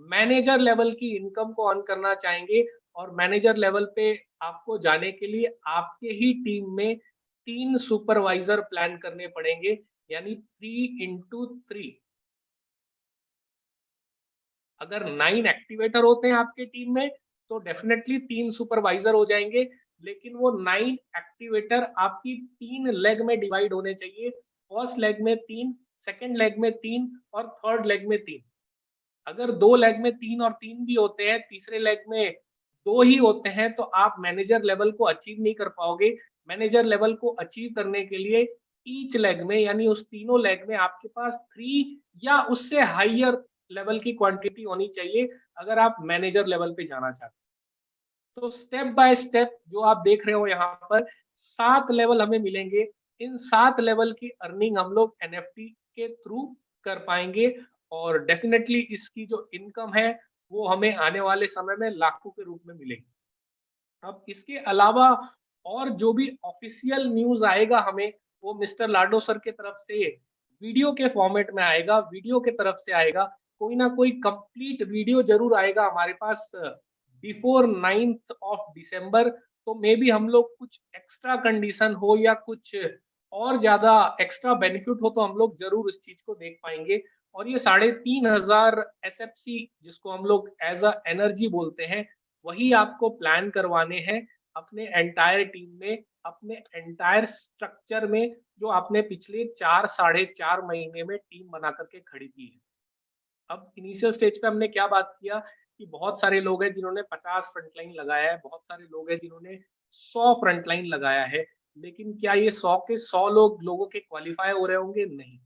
मैनेजर लेवल की इनकम को अर्न करना चाहेंगे। और मैनेजर लेवल पे आपको जाने के लिए आपके ही टीम में 3 सुपरवाइजर प्लान करने पड़ेंगे, यानी 3 इंटू 3। अगर 9 एक्टिवेटर होते हैं आपके टीम में तो डेफिनेटली 3 सुपरवाइजर हो जाएंगे, लेकिन वो 9 एक्टिवेटर आपकी 3 लेग में डिवाइड होने चाहिए। फर्स्ट लेग में 3, सेकंड लेग में 3 और थर्ड लेग में 3। अगर 2 लेग में 3 और 3 भी होते हैं, तीसरे लेग में 2 ही होते हैं, तो आप मैनेजर लेवल को अचीव नहीं कर पाओगे। मैनेजर लेवल को अचीव करने के लिए ईच लेग में, यानी उस तीनों लेग में आपके पास 3 या उससे हाइयर लेवल की क्वांटिटी होनी चाहिए अगर आप मैनेजर लेवल पे जाना चाहते हैं। तो स्टेप बाय स्टेप जो आप देख रहे हो यहाँ पर 7 लेवल हमें मिलेंगे। इन 7 लेवल की अर्निंग हम लोग एनएफटी के थ्रू कर पाएंगे और डेफिनेटली इसकी जो इनकम है वो हमें आने वाले समय में लाखों के रूप में मिलेगी। अब इसके अलावा और जो भी ऑफिशियल न्यूज़ आएगा हमें, वो मिस्टर लाडो सर के तरफ से वीडियो के फॉर्मेट में आएगा, वीडियो के तरफ से आएगा। कोई ना कोई कंप्लीट वीडियो ज़रूर आएगा हमारे पास बिफोर 9th ऑफ डिसेंबर। तो मे बी हम लोग कुछ एक्स्ट्रा कंडीशन हो या कुछ और ज़्यादा एक्स्ट्रा बेनिफिट हो तो हम लोग ज़रूर इस चीज़ को देख पाएँगे। और ये 3,500 एसएफसी जिसको हम लोग एज़ अ एनर्जी बोलते हैं, वही आपको प्लान करवाने हैं अपने एंटायर टीम में, अपने एंटायर स्ट्रक्चर में, जो आपने पिछले 4 साढ़े 4 महीने में टीम बना करके खड़ी की है। अब इनिशियल स्टेज पे हमने क्या बात किया कि बहुत सारे लोग हैं जिन्होंने 50 फ्रंटलाइन लगाया है, बहुत सारे लोग हैं जिन्होंने 100 फ्रंटलाइन लगाया है, लेकिन क्या ये 100 के 100 लोगों के क्वालिफाई हो रहे होंगे? नहीं।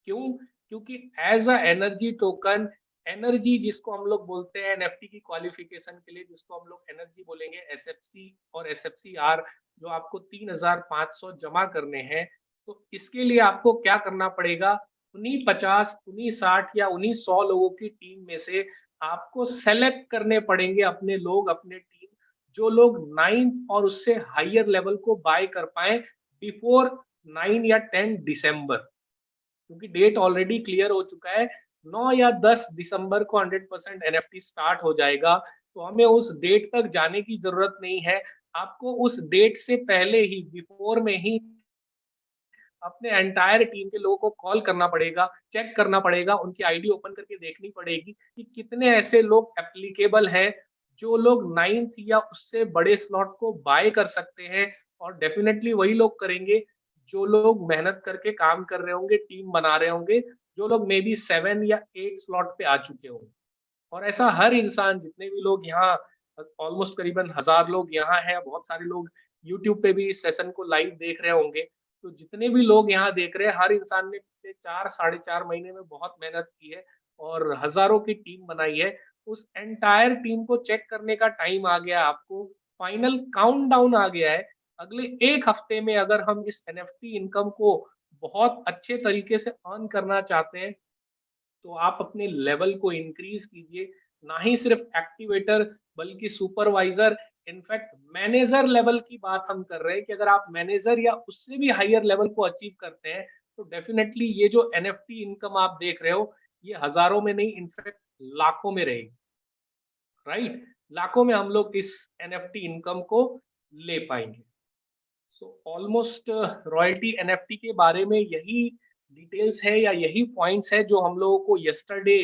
क्यों? क्योंकि as a energy token, energy जिसको हम लोग बोलते हैं एनएफटी की क्वालिफिकेशन के लिए, जिसको हम लोग एनर्जी बोलेंगे, एसएफसी और एसएफसीआर, जो आपको 3,500 जमा करने हैं। तो इसके लिए आपको क्या करना पड़ेगा? उन्हीं 50, उन्हीं 60 या उन्हीं 100 लोगों की टीम में से आपको सेलेक्ट करने पड़ेंगे अपने लोग, अपने टीम, जो लोग 9th और उससे हायर लेवल को बाय कर पाएँ बिफोर 9 या 10 दिसंबर। क्योंकि डेट ऑलरेडी क्लियर हो चुका है। 9 या 10 दिसंबर को 100% एनएफटी स्टार्ट हो जाएगा, तो हमें उस डेट तक जाने की ज़रूरत नहीं है। आपको उस डेट से पहले ही, बिफोर में ही अपने एंटायर टीम के लोगों को कॉल करना पड़ेगा, चेक करना पड़ेगा, उनकी आईडी ओपन करके देखनी पड़ेगी कि कितने ऐसे लोग एप्लीकेबल हैं, जो लोग 9th या उससे बड़े स्लॉट को बाय कर सकते हैं। और डेफिनिटली वही लोग करेंगे जो लोग मेहनत करके काम कर रहे होंगे, टीम बना रहे होंगे, जो लोग मे बी 7 या 8 स्लॉट पे आ चुके होंगे। और ऐसा हर इंसान, जितने भी लोग यहाँ ऑलमोस्ट करीबन 1000 लोग यहाँ हैं, बहुत सारे लोग यूट्यूब पे भी इस सेशन को लाइव देख रहे होंगे। तो जितने भी लोग यहाँ देख रहे हैं, हर इंसान ने पिछले 4 साढ़े 4 महीने में बहुत मेहनत की है और हज़ारों की टीम बनाई है। उस एंटायर टीम को चेक करने का टाइम आ गया, आपको फाइनल काउंटडाउन आ गया है। अगले 1 हफ्ते में अगर हम इस एनएफटी इनकम को बहुत अच्छे तरीके से अर्न करना चाहते हैं, तो आप अपने लेवल को इंक्रीज कीजिए। ना ही सिर्फ एक्टिवेटर बल्कि सुपरवाइजर, इनफैक्ट मैनेजर लेवल की बात हम कर रहे हैं कि अगर आप मैनेजर या उससे भी हायर लेवल को अचीव करते हैं, तो डेफिनेटली ये जो एनएफटी इनकम आप देख रहे हो, ये हजारों में नहीं, इनफैक्ट लाखों में रहेगी, राइट? लाखों में हम लोग इस एनएफटी इनकम को ले पाएंगे। सो ऑलमोस्ट रॉयल्टी एनएफटी के बारे में यही डिटेल्स है या यही पॉइंट्स है जो हम लोगों को यस्टरडे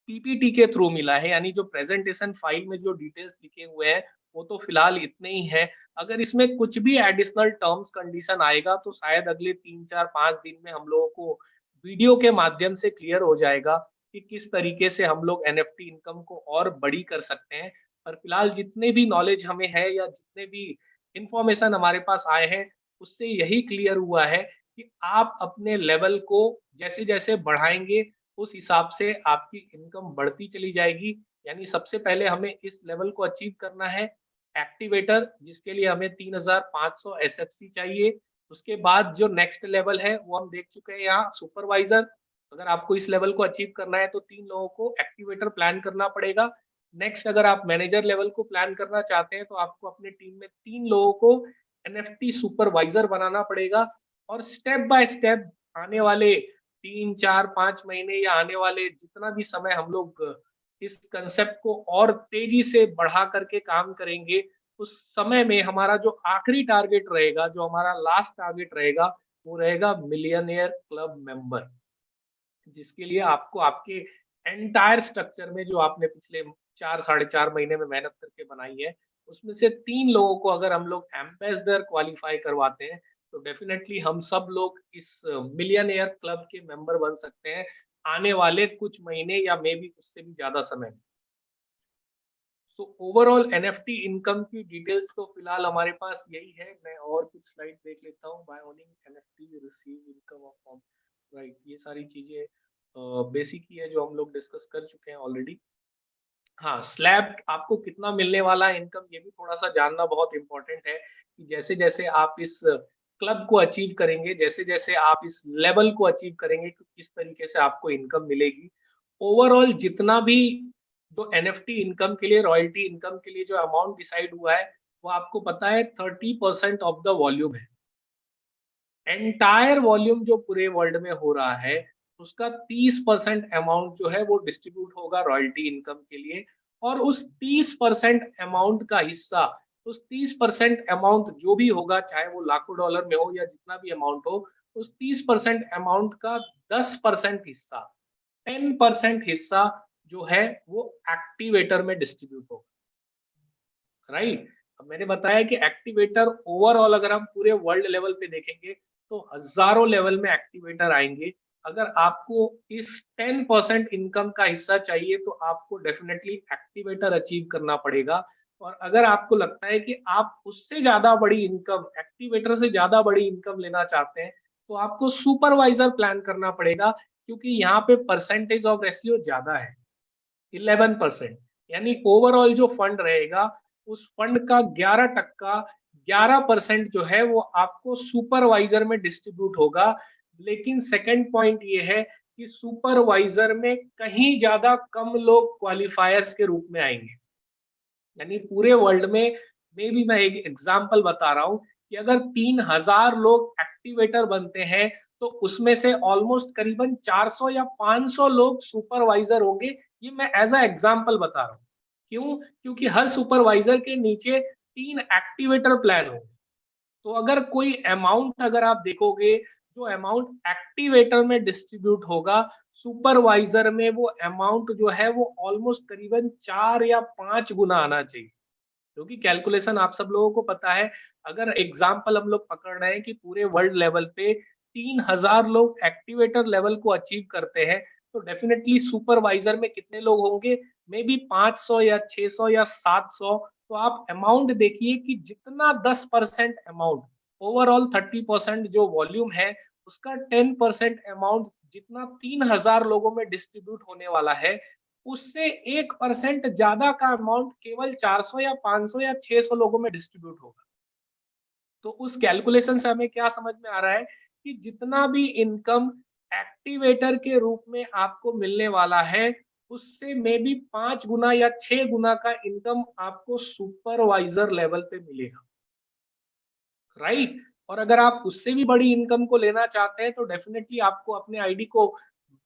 पीपीटी के थ्रू मिला है, यानी जो प्रेजेंटेशन फाइल में जो डिटेल्स लिखे हुए हैं वो तो फिलहाल इतने ही है। अगर इसमें कुछ भी एडिशनल टर्म्स कंडीशन आएगा तो शायद अगले 3 4 5 दिन में हम लोगों को वीडियो के माध्यम से क्लियर हो जाएगा कि किस तरीके से हम लोग एनएफटी इनकम को और बड़ी कर सकते हैं। पर फिलहाल जितने भी नॉलेज हमें है या जितने भी इंफॉर्मेशन हमारे पास आए हैं, उससे यही क्लियर हुआ है कि आप अपने लेवल को जैसे जैसे बढ़ाएंगे उस हिसाब से आपकी इनकम बढ़ती चली जाएगी। यानी सबसे पहले हमें इस लेवल को अचीव करना है एक्टिवेटर, जिसके लिए हमें 3500 एसएफसी चाहिए। उसके बाद जो नेक्स्ट लेवल है वो हम देख चुके हैं यहाँ, सुपरवाइजर। अगर आपको इस लेवल को अचीव करना है तो 3 लोगों को एक्टिवेटर प्लान करना पड़ेगा। नेक्स्ट अगर आप मैनेजर लेवल को प्लान करना चाहते हैं तो आपको अपने टीम में 3 लोगों को एनएफटी सुपरवाइजर बनाना पड़ेगा। और स्टेप बाय स्टेप आने वाले 3 4 5 महीने या आने वाले जितना भी समय हम लोग इस कंसेप्ट को और तेजी से बढ़ा करके काम करेंगे, उस समय में हमारा जो आखिरी टारगेट रहेगा, जो हमारा लास्ट टारगेट रहेगा, वो रहेगा मिलियनेयर क्लब मेंबर, जिसके लिए आपको आपके एंटायर स्ट्रक्चर में जो आपने पिछले 4 साढ़े 4 महीने में मेहनत करके बनाई है, उसमें से 3 लोगों को अगर हम लोग एम्बेसडर क्वालिफाई करवाते हैं तो डेफिनेटली हम सब लोग इस मिलियनेयर क्लब के मेंबर बन सकते हैं आने वाले कुछ महीने या मे बी उससे भी ज्यादा समय में। तो ओवरऑल एनएफटी इनकम की डिटेल्स तो फिलहाल हमारे पास यही है। मैं और कुछ स्लाइड देख लेता हूँ। By owning NFT receive income of, right, ये सारी चीजें बेसिक ही है जो हम लोग डिस्कस कर चुके हैं ऑलरेडी। हाँ, स्लैब आपको कितना मिलने वाला है इनकम, ये भी थोड़ा-सा जानना बहुत इम्पोर्टेंट है कि जैसे-जैसे आप इस क्लब को अचीव करेंगे, जैसे-जैसे आप इस लेवल को अचीव करेंगे, कि किस तरीके से आपको इनकम मिलेगी। ओवरऑल जितना भी जो एनएफटी इनकम के लिए, रॉयल्टी इनकम के लिए जो अमाउंट डिसाइड हुआ है, वो आपको पता है 30% ऑफ द वॉल्यूम है। एंटायर वॉल्यूम जो पूरे वर्ल्ड में हो रहा है, उसका 30% अमाउंट जो है वो डिस्ट्रीब्यूट होगा रॉयल्टी इनकम के लिए। और उस 30% अमाउंट का हिस्सा, उस 30% अमाउंट जो भी होगा, चाहे वो लाखों डॉलर में हो या जितना भी अमाउंट हो, उस 30% अमाउंट का 10% हिस्सा, 10% हिस्सा जो है वो एक्टिवेटर में डिस्ट्रीब्यूट होगा, राइट? अब मैंने बताया कि एक्टिवेटर ओवरऑल अगर हम पूरे वर्ल्ड लेवल पे देखेंगे तो हजारों लेवल में एक्टिवेटर आएंगे। अगर आपको इस 10% इनकम का हिस्सा चाहिए तो आपको डेफिनेटली एक्टिवेटर अचीव करना पड़ेगा। और अगर आपको लगता है कि आप उससे ज्यादा बड़ी इनकम, एक्टिवेटर से ज्यादा बड़ी इनकम लेना चाहते हैं, तो आपको सुपरवाइजर प्लान करना पड़ेगा, क्योंकि यहाँ पे परसेंटेज ऑफ रेशियो ज्यादा है, 11%। यानी ओवरऑल जो फंड रहेगा, उस फंड का 11%, 11% जो है वो आपको सुपरवाइजर में डिस्ट्रीब्यूट होगा। लेकिन सेकंड पॉइंट ये है कि सुपरवाइजर में कहीं ज्यादा कम लोग क्वालिफायर्स के रूप में आएंगे। यानी पूरे वर्ल्ड में भी मैं एक एग्जांपल बता रहा हूँ कि अगर 3000 लोग एक्टिवेटर बनते हैं तो उसमें से ऑलमोस्ट करीबन 400 या 500 लोग सुपरवाइजर होंगे। ये मैं एज अ एग्जांपल बता रहा हूँ। क्यों? क्योंकि हर सुपरवाइजर के नीचे 3 एक्टिवेटर प्लान होंगे। तो अगर कोई अमाउंट अगर आप देखोगे, जो अमाउंट एक्टिवेटर में डिस्ट्रीब्यूट होगा, सुपरवाइजर में वो अमाउंट जो है वो ऑलमोस्ट करीबन 4 या 5 गुना आना चाहिए। क्योंकि कैलकुलेशन आप सब लोगों को पता है। अगर एग्जाम्पल हम लोग पकड़ रहे हैं कि पूरे वर्ल्ड लेवल पे 3000 लोग एक्टिवेटर लेवल को अचीव करते हैं, तो डेफिनेटली सुपरवाइजर में कितने लोग होंगे, मे बी 500 या 600 या 700। तो आप अमाउंट देखिए कि जितना 10% अमाउंट, ओवरऑल 30% जो वॉल्यूम है, उसका 10% अमाउंट जितना 3000 लोगों में डिस्ट्रीब्यूट होने वाला है, उससे 1% ज्यादा का अमाउंट केवल 400 या 500 या 600 लोगों में डिस्ट्रीब्यूट होगा। तो उस कैलकुलेशन से हमें क्या समझ में आ रहा है कि जितना भी इनकम एक्टिवेटर के रूप में आपको मिलने वाला है, उससे मे बी 5 गुना या 6 गुना का इनकम आपको सुपरवाइजर लेवल पे मिलेगा, राइट? और अगर आप उससे भी बड़ी इनकम को लेना चाहते हैं तो डेफिनेटली आपको अपने आईडी को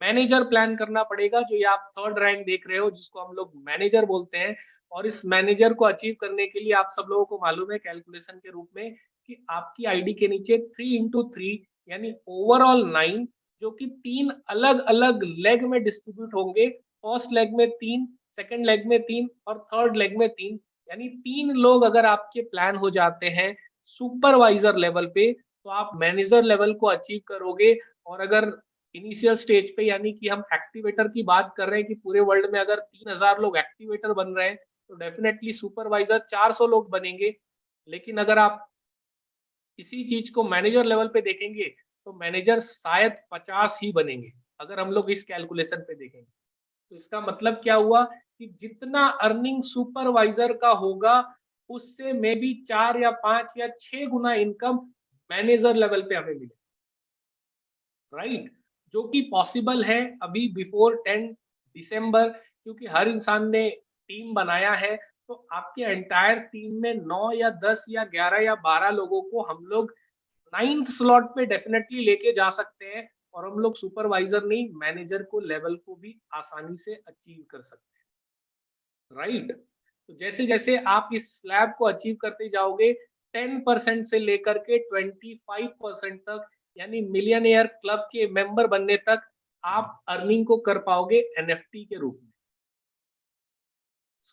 मैनेजर प्लान करना पड़ेगा, जो ये आप थर्ड रैंक देख रहे हो जिसको हम लोग मैनेजर बोलते हैं। और इस मैनेजर को अचीव करने के लिए आप सब लोगों को मालूम है कैलकुलेशन के रूप में कि आपकी आईडी के नीचे 3 into 3 यानी ओवरऑल 9, जो कि 3 अलग अलग लेग में डिस्ट्रीब्यूट होंगे। फर्स्ट लेग में 3, सेकंड लेग में 3 और थर्ड लेग में 3, यानी 3 लोग अगर आपके प्लान हो जाते हैं सुपरवाइजर लेवल पे तो आप मैनेजर लेवल को अचीव करोगे। और अगर इनिशियल स्टेज पे यानी कि हम एक्टिवेटर की बात कर रहे हैं कि पूरे वर्ल्ड में अगर 3000 लोग एक्टिवेटर बन रहे हैं तो डेफिनेटली सुपरवाइजर 400 लोग बनेंगे। लेकिन अगर आप इसी चीज को मैनेजर लेवल पे देखेंगे तो मैनेजर शायद 50 ही बनेंगे, अगर हम लोग इस कैलकुलेशन पे देखेंगे। तो इसका मतलब क्या हुआ कि जितना अर्निंग सुपरवाइजर का होगा उससे मे बी 4 या 5 या 6 गुना इनकम मैनेजर लेवल पे हमें मिले, राइट? जो कि पॉसिबल है अभी बिफोर 10 दिसंबर, क्योंकि हर इंसान ने टीम बनाया है। तो आपके एंटायर टीम में 9 या 10 या 11 या 12 लोगों को हम लोग 9th स्लॉट पे डेफिनेटली लेके जा सकते हैं और हम लोग सुपरवाइजर नहीं मैनेजर को लेवल को भी आसानी से अचीव कर सकते हैं, राइट? तो जैसे जैसे आप इस स्लैब को अचीव करते जाओगे 10% से लेकर के 25% तक, यानी मिलियनेयर क्लब के मेंबर बनने तक आप अर्निंग को कर पाओगे एनएफटी के रूप में।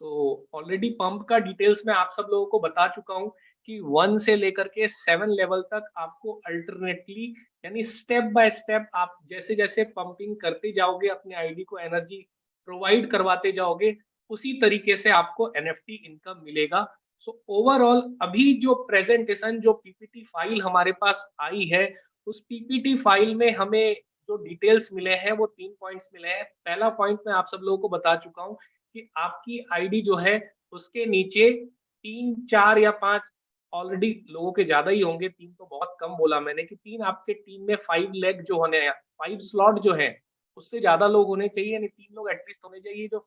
सो ऑलरेडी पंप का डिटेल्स मैं आप सब लोगों को बता चुका हूँ कि 1 से लेकर के 7 लेवल तक आपको अल्टरनेटली यानी स्टेप बाय स्टेप आप जैसे जैसे पंपिंग करते जाओगे अपने आईडी को एनर्जी प्रोवाइड करवाते जाओगे उसी तरीके से आपको एनएफटी इनकम मिलेगा। सो ओवरऑल अभी जो प्रेजेंटेशन जो पीपीटी फाइल हमारे पास आई है उस पीपीटी फाइल में हमें जो डिटेल्स मिले हैं वो 3 पॉइंट्स मिले हैं। पहला पॉइंट मैं आप सब लोगों को बता चुका हूँ कि आपकी आईडी जो है उसके नीचे 3, 4 या 5 ऑलरेडी लोगों के ज्यादा ही होंगे, 3 तो बहुत कम बोला मैंने कि 3 आपके टीम में 5 लेग जो होने 5 स्लॉट जो है उससे ज्यादा लोग होने चाहिए, यानी 3 लोग एटलीस्ट होने चाहिए जो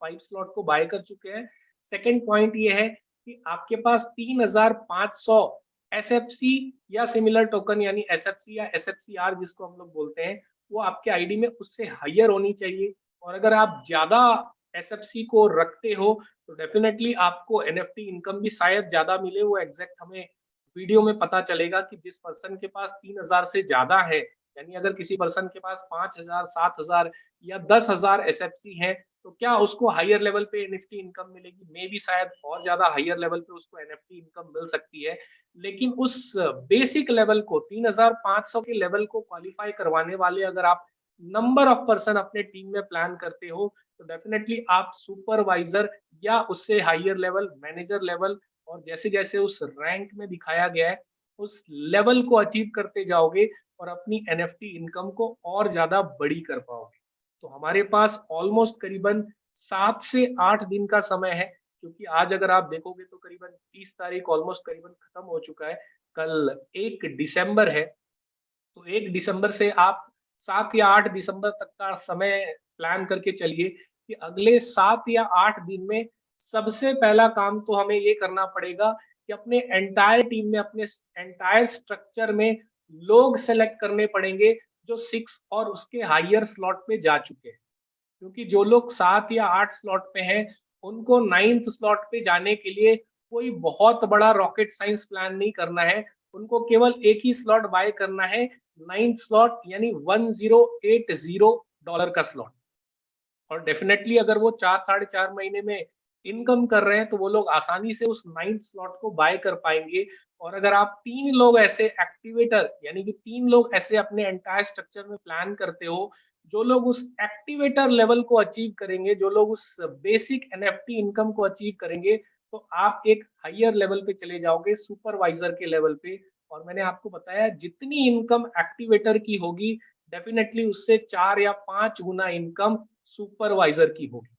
5 स्लॉट को बाय कर चुके हैं। सेकंड पॉइंट ये है कि आपके पास 3500 एसएफसी या सिमिलर टोकन यानी एसएफसी या एसएफसीआर जिसको हम लोग बोलते हैं वो आपके आईडी में उससे हायर होनी चाहिए। और अगर आप ज्यादा एसएफसी को रखते हो तो डेफिनेटली आपको एनएफटी इनकम भी शायद ज्यादा मिले। वो एग्जैक्ट हमें वीडियो में पता चलेगा कि जिस पर्सन के पास 3000 से ज्यादा है, यानी अगर किसी पर्सन के पास 5000, 7000 या 10,000 एसएफसी है तो क्या उसको हायर लेवल पे एनएफटी इनकम मिलेगी? मे बी शायद और ज्यादा हायर लेवल पे उसको एनएफटी इनकम मिल सकती है। लेकिन उस बेसिक लेवल को 3500 के लेवल को क्वालिफाई करवाने वाले अगर आप नंबर ऑफ पर्सन अपने टीम में प्लान करते हो तो डेफिनेटली आप सुपरवाइजर या उससे हायर लेवल मैनेजर लेवल और जैसे जैसे उस रैंक में दिखाया गया है उस लेवल को अचीव करते जाओगे और अपनी एनएफटी इनकम को और ज्यादा बड़ी कर पाओगे। तो हमारे पास ऑलमोस्ट करीबन 7 से 8 दिन का समय है, क्योंकि आज अगर आप देखोगे तो करीबन 30 तारीख ऑलमोस्ट करीबन खत्म हो चुका है। कल 1 दिसंबर है, तो 1 दिसंबर से आप 7 या 8 दिसंबर तक का समय प्लान करके चलिए कि अगले 7 या 8 दिन में सबसे पहला काम तो हमें ये करना पड़ेगा कि अपने एंटायर टीम में अपने एंटायर स्ट्रक्चर में लोग सेलेक्ट करने पड़ेंगे जो 6 और उसके हायर स्लॉट पे जा चुके हैं। क्योंकि जो लोग 7 या 8 स्लॉट पे हैं उनको 9th स्लॉट पे जाने के लिए कोई बहुत बड़ा रॉकेट साइंस प्लान नहीं करना है। उनको केवल एक ही स्लॉट बाय करना है, 9th स्लॉट यानी $1080 का स्लॉट। और डेफिनेटली अगर वो 4 साढ़े 4 महीने में इनकम कर रहे हैं तो वो लोग आसानी से उस 9th स्लॉट को बाय कर पाएंगे। और अगर आप 3 लोग ऐसे एक्टिवेटर यानी कि 3 लोग ऐसे अपने एंटायर स्ट्रक्चर में प्लान करते हो जो लोग उस एक्टिवेटर लेवल को अचीव करेंगे, जो लोग उस बेसिक एनएफटी इनकम को अचीव करेंगे, तो आप एक हायर लेवल पे चले जाओगे सुपरवाइजर के लेवल पे। और मैंने आपको बताया जितनी इनकम एक्टिवेटर की होगी डेफिनेटली उससे 4 या 5 गुना इनकम सुपरवाइजर की होगी।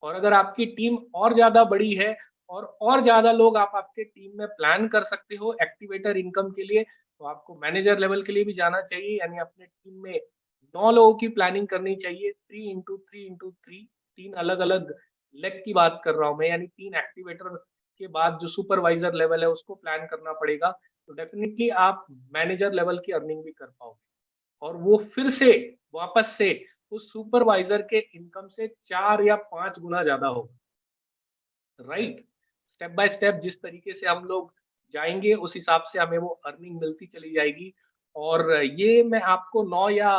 और अगर आपकी टीम और ज्यादा बड़ी है और ज्यादा लोग आप आपके टीम में प्लान कर सकते हो एक्टिवेटर इनकम के लिए, तो आपको मैनेजर लेवल के लिए भी जाना चाहिए, यानी अपने टीम में 9 लोगों की प्लानिंग करनी चाहिए। 3 into 3 into 3 तीन अलग अलग लेग की बात कर रहा हूँ मैं, यानी 3 एक्टिवेटर के बाद जो सुपरवाइजर लेवल है उसको प्लान करना पड़ेगा। तो डेफिनेटली आप मैनेजर लेवल की अर्निंग भी कर पाओगे, और वो फिर से वापस से उस सुपरवाइजर के इनकम से 4 या 5 गुना ज्यादा होगा। राइट, स्टेप बाय स्टेप जिस तरीके से हम लोग जाएंगे उस हिसाब से हमें वो अर्निंग मिलती चली जाएगी। और ये मैं आपको 9 या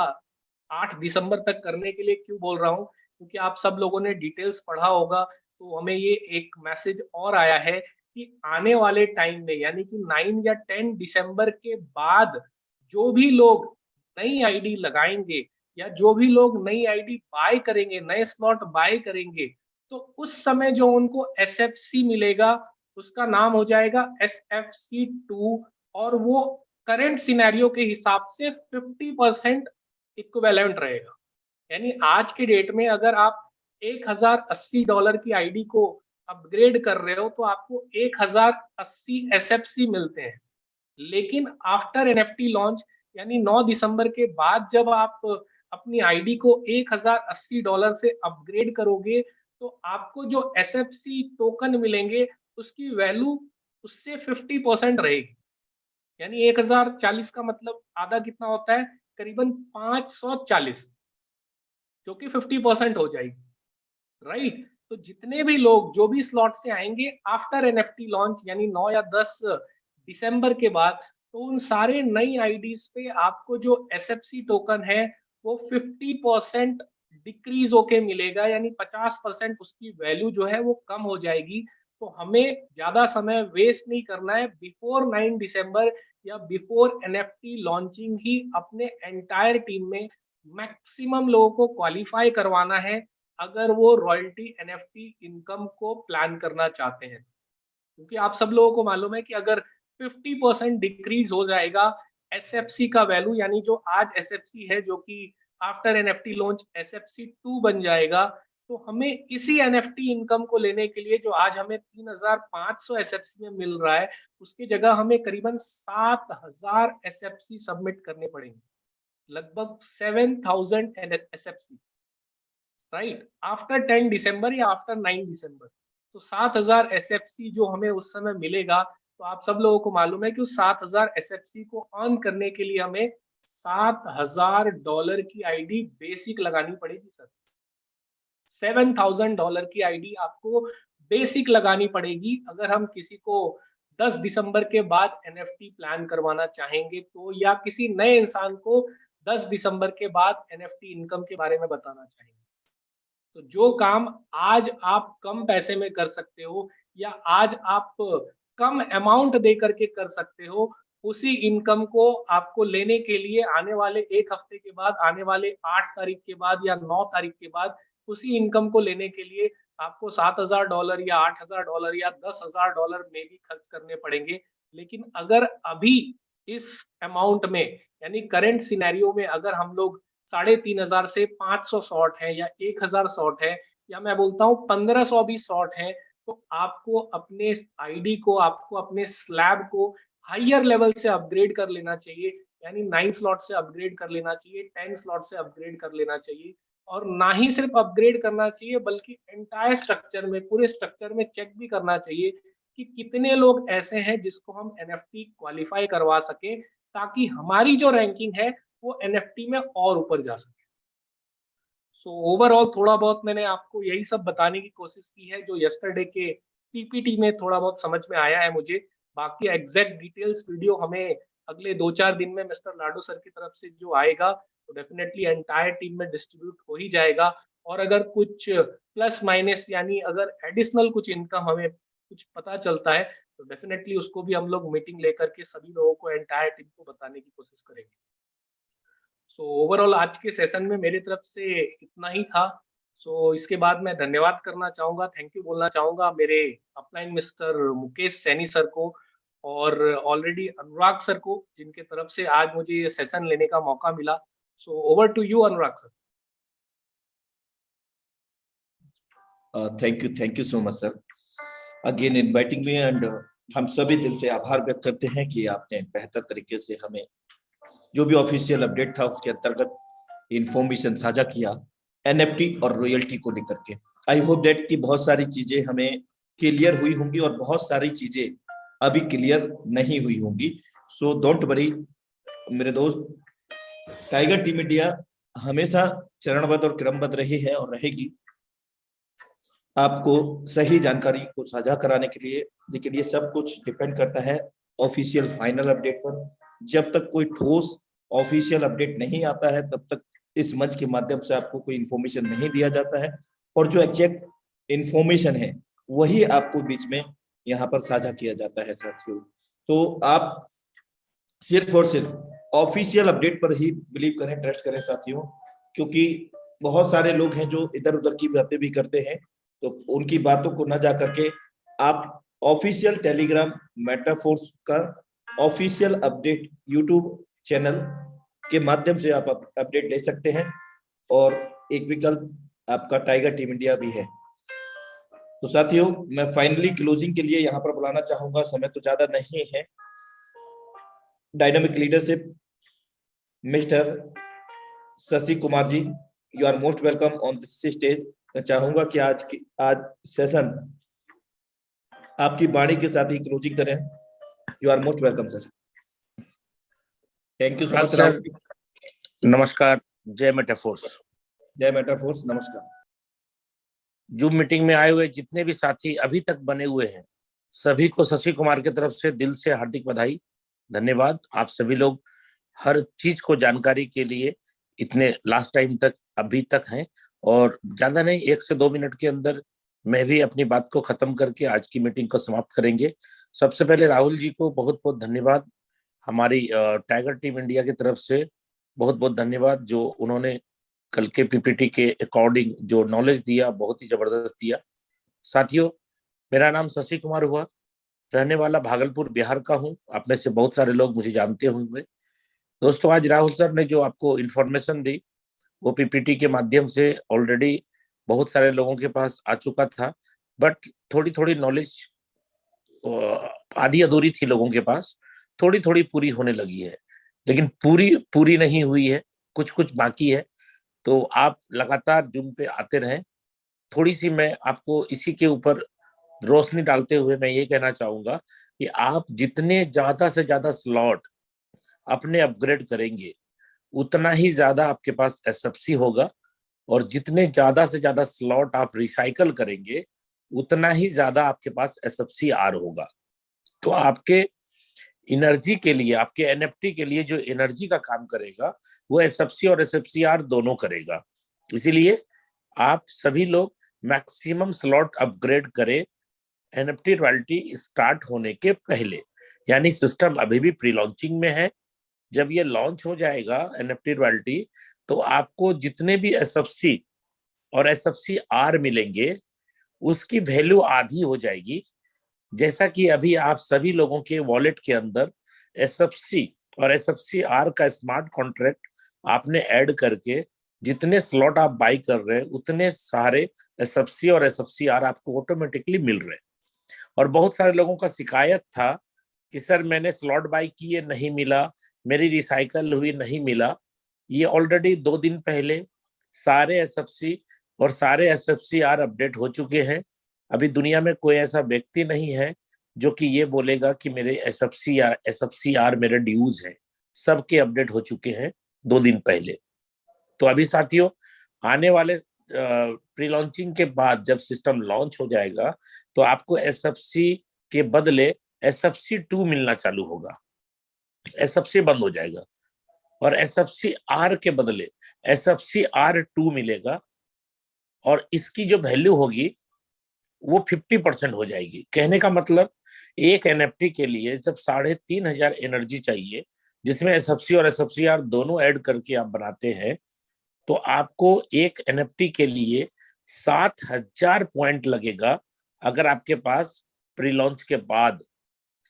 8 दिसंबर तक करने के लिए क्यों बोल रहा हूँ, क्योंकि आप सब लोगों ने डिटेल्स पढ़ा होगा, तो हमें ये एक मैसेज और आया है कि आने वाले टाइम में यानी कि 9 या 10 दिसंबर के बाद जो भी लोग नई आईडी लगाएंगे या जो भी लोग नई आईडी बाय करेंगे, नए स्लॉट बाय करेंगे, तो उस समय जो उनको एसएफसी मिलेगा उसका नाम हो जाएगा SFC2, और वो करंट सिनेरियो के हिसाब से 50% इक्विवेलेंट रहेगा। यानी आज के डेट में अगर आप $1080 की आईडी को अपग्रेड कर रहे हो तो आपको 1080 एसएफसी मिलते हैं। लेकिन आफ्टर एनएफटी लॉन्च यानी 9 दिसंबर के बाद जब आप अपनी आईडी को $1080 से अपग्रेड करोगे तो आपको जो एसएफसी टोकन मिलेंगे उसकी वैल्यू उससे 50% रहेगी। यानी 1040 का मतलब आधा कितना होता है, करीबन 540, जो कि 50% हो जाएगी। राइट, तो जितने भी लोग जो भी स्लॉट से आएंगे आफ्टर एनएफटी लॉन्च यानी 9 या 10 दिसंबर के बाद, तो उन सारे नई आईडीज पे आपको जो एसएफसी टोकन है वो 50% डिक्रीज होके मिलेगा, यानी 50% उसकी वैल्यू जो है वो कम हो जाएगी। तो हमें ज्यादा समय वेस्ट नहीं करना है, बिफोर 9 दिसंबर या बिफोर एनएफटी लॉन्चिंग ही अपने एंटायर टीम में मैक्सिमम लोगों को क्वालिफाई करवाना है अगर वो रॉयल्टी एनएफटी इनकम को प्लान करना चाहते हैं। क्योंकि आप सब लोगों को मालूम है कि अगर 50% डिक्रीज हो जाएगा एसएफसी का वैल्यू, यानी जो आज एसएफसी है जो कि आफ्टर एनएफटी लॉन्च SFC2 बन जाएगा, तो हमें इसी एनएफटी इनकम को लेने के लिए जो आज हमें 3500 एसएफसी में मिल रहा है उसकी जगह हमें करीबन 7000 एसएफसी सबमिट करने पड़ेंगे, लगभग 7000 एसएफसी। राइट, आफ्टर 10 दिसंबर या आफ्टर 9 दिसंबर, तो 7000 एसएफसी जो हमें उस समय मिलेगा। तो आप सब लोगों को मालूम है कि उस 7000 एसएफसी को अर्न करने के लिए हमें $7000 की आईडी बेसिक लगानी पड़ेगी सर। $7000 की आईडी आपको बेसिक लगानी पड़ेगी अगर हम किसी को 10 दिसंबर के बाद एनएफटी प्लान करवाना चाहेंगे तो, या किसी नए इंसान को 10 दिसंबर के बाद एनएफटी इनकम के बारे में बताना चाहेंगे। तो जो काम आज आप कम पैसे में कर सकते हो या आज आप कम अमाउंट दे करके कर सकते हो, उसी इनकम को आपको लेने के लिए आने वाले 1 हफ्ते के बाद, आने वाले 8 तारीख के बाद या 9 तारीख के बाद, उसी इनकम को लेने के लिए आपको $7000 या $8000 या $10,000 में भी खर्च करने पड़ेंगे। लेकिन अगर अभी इस अमाउंट में यानी करंट सिनेरियो में अगर हम लोग 3500 से 500 शॉट है या 1000 शॉट है या मैं बोलता हूँ 1500 भी शॉट है, तो आपको अपने आईडी को, आपको अपने स्लैब को हायर लेवल से अपग्रेड कर लेना चाहिए। यानी 9 स्लॉट से अपग्रेड कर लेना चाहिए, 10 स्लॉट से अपग्रेड कर लेना चाहिए, और ना ही सिर्फ अपग्रेड करना चाहिए बल्कि एंटायर स्ट्रक्चर में, पूरे स्ट्रक्चर में चेक भी करना चाहिए कि कितने लोग ऐसे हैं जिसको हम एनएफटी क्वालिफाई करवा सके, ताकि हमारी जो रैंकिंग है वो एनएफटी में और ऊपर जा सके। सो ओवरऑल थोड़ा बहुत मैंने आपको यही सब बताने की कोशिश की है जो यस्टरडे के पीपीटी में थोड़ा बहुत समझ में आया है मुझे। बाकी एग्जैक्ट डिटेल्स वीडियो हमें अगले 2-4 दिन में मिस्टर लाडो सर की तरफ से जो आएगा तो डेफिनेटली एंटायर टीम में डिस्ट्रीब्यूट हो ही जाएगा। और अगर कुछ प्लस माइनस यानी अगर एडिशनल कुछ इनकम हमें कुछ पता चलता है तो डेफिनेटली उसको भी हम लोग मीटिंग लेकर के सभी लोगों को, एंटायर टीम को बताने की कोशिश करेंगे। सो ओवरऑल आज के सेशन में मेरी तरफ से इतना ही था। सो इसके बाद मैं धन्यवाद करना चाहूँगा, थैंक यू बोलना चाहूँगा मेरे upline mister Mukesh Saini sir को और ऑलरेडी अनुराग सर को, जिनके तरफ से आज मुझे ये सेशन लेने का मौका मिला। So over to you Anurag sir. Thank you so much sir again inviting me and हम सभी दिल से आभार व्यक्त करते हैं कि आपने बेहतर तरीके से हमें जो भी ऑफिशियल अपडेट था उसके अंतर्गत इंफॉर्मेशन साझा किया एनएफटी और रॉयल्टी को लेकर के। आई होप दैट कि बहुत सारी चीजें हमें क्लियर हुई होंगी और बहुत सारी चीजें अभी क्लियर नहीं हुई होंगी, सो डोंट वरी मेरे दोस्त, टाइगर टीम इंडिया हमेशा चरणबद्ध और क्रमबद्ध रही है और रहेगी आपको सही जानकारी को साझा कराने के लिए। लेकिन ये सब कुछ डिपेंड करता है ऑफिशियल फाइनल अपडेट पर। जब तक कोई ठोस ऑफिशियल अपडेट नहीं आता है तब तक इस मंच के माध्यम से आपको कोई इंफॉर्मेशन नहीं दिया जाता है, और जो एग्जैक्ट इंफॉर्मेशन है वही आपको बीच में यहाँ पर साझा किया जाता है साथियों। तो आप सिर्फ और सिर्फ ऑफिशियल अपडेट पर ही बिलीव करें, ट्रस्ट करें साथियों, क्योंकि बहुत सारे लोग हैं जो इधर उधर की बातें भी करते हैं, तो उनकी बातों को न जा करके आप ऑफिशियल टेलीग्राम मेटाफोर्स का ऑफिशियल अपडेट यूट्यूब चैनल के माध्यम से आप अपडेट ले सकते हैं, और एक विकल्प आपका टाइगर टीम इंडिया भी है। तो साथियों, मैं फाइनली क्लोजिंग के लिए यहाँ पर बुलाना चाहूंगा, समय तो ज्यादा नहीं है, dynamic leadership mister Shashi Kumar ji, you are most welcome on this stage. मैं चाहूंगा कि आज सेशन आपकी वाणी के साथ ही क्लोजिंग करें। You are most welcome sir. Thank you so much sir. नमस्कार, जय मेटाफोर्स। जय मेटाफोर्स, नमस्कार। जूम मीटिंग में आए हुए जितने भी साथी अभी तक बने हुए हैं, सभी को शशि कुमार की तरफ से दिल से हार्दिक बधाई, धन्यवाद। आप सभी लोग हर चीज को जानकारी के लिए इतने लास्ट टाइम तक अभी तक हैं, और ज्यादा नहीं, 1 से 2 मिनट के अंदर मैं भी अपनी बात को खत्म करके आज की मीटिंग को समाप्त करेंगे। सबसे पहले राहुल जी को बहुत बहुत धन्यवाद, हमारी टाइगर टीम इंडिया की तरफ से बहुत बहुत धन्यवाद, जो उन्होंने कल के पीपीटी के अकॉर्डिंग जो नॉलेज दिया, बहुत ही जबरदस्त दिया। साथियों, मेरा नाम शशि कुमार हुआ, रहने वाला भागलपुर बिहार का हूँ। आप में से बहुत सारे लोग मुझे जानते होंगे। दोस्तों, आज राहुल सर ने जो आपको इन्फॉर्मेशन दी वो पीपीटी के माध्यम से ऑलरेडी बहुत सारे लोगों के पास आ चुका था, बट थोड़ी थोड़ी नॉलेज आधी अधूरी थी लोगों के पास, थोड़ी थोड़ी पूरी होने लगी है, लेकिन पूरी नहीं हुई है, कुछ कुछ बाकी है। तो आप लगातार जूम पे आते रहें। थोड़ी सी मैं आपको इसी के ऊपर रोशनी डालते हुए मैं ये कहना चाहूंगा कि आप जितने ज्यादा से ज्यादा स्लॉट अपने अपग्रेड करेंगे उतना ही ज्यादा आपके पास एसएफसी होगा, और जितने ज्यादा से ज्यादा स्लॉट आप रिसाइकल करेंगे उतना ही ज्यादा आपके पास एसएफसी आर होगा। तो आपके एनर्जी के लिए, आपके एनएफटी के लिए जो एनर्जी का काम करेगा वो एसएफसी और एसएफसीआर दोनों करेगा। इसीलिए आप सभी लोग मैक्सिमम स्लॉट अपग्रेड करें एनएफटी रॉयल्टी स्टार्ट होने के पहले, यानी सिस्टम अभी भी प्री लॉन्चिंग में है। जब ये लॉन्च हो जाएगा एनएफटी रॉयल्टी, तो आपको जितने भी एसएफसी और एसएफसीआर मिलेंगे उसकी वैल्यू आधी हो जाएगी। जैसा कि अभी आप सभी लोगों के वॉलेट के अंदर एसएफसी और एसएफसीआर का स्मार्ट कॉन्ट्रैक्ट आपने ऐड करके जितने स्लॉट आप बाई कर रहे हैं उतने सारे एसएफसी और एसएफसीआर आपको ऑटोमेटिकली मिल रहे हैं। और बहुत सारे लोगों का शिकायत था कि सर मैंने स्लॉट बाई किए नहीं मिला, मेरी रिसाइकल हुई नहीं मिला। ये ऑलरेडी 2 दिन पहले सारे एसएफसी और सारे एसएफसीआर अपडेट हो चुके हैं। अभी दुनिया में कोई ऐसा व्यक्ति नहीं है जो कि ये बोलेगा कि मेरे एसएफसीआर मेरे ड्यूज हैं, सबके अपडेट हो चुके हैं 2 दिन पहले। तो अभी साथियों, आने वाले प्री लॉन्चिंग के बाद जब सिस्टम लॉन्च हो जाएगा तो आपको एसएफसी के बदले SFC2 मिलना चालू होगा, SFC बंद हो जाएगा, और SFCR के बदले SFCR2 मिलेगा, और इसकी जो वैल्यू होगी वो 50% हो जाएगी। कहने का मतलब एक एनएफटी के लिए जब 3500 एनर्जी चाहिए, जिसमें SFC और SFCR दोनों ऐड करके आप बनाते हैं, तो आपको एक एनएफटी के लिए 7000 पॉइंट लगेगा। अगर आपके पास प्री लॉन्च के बाद,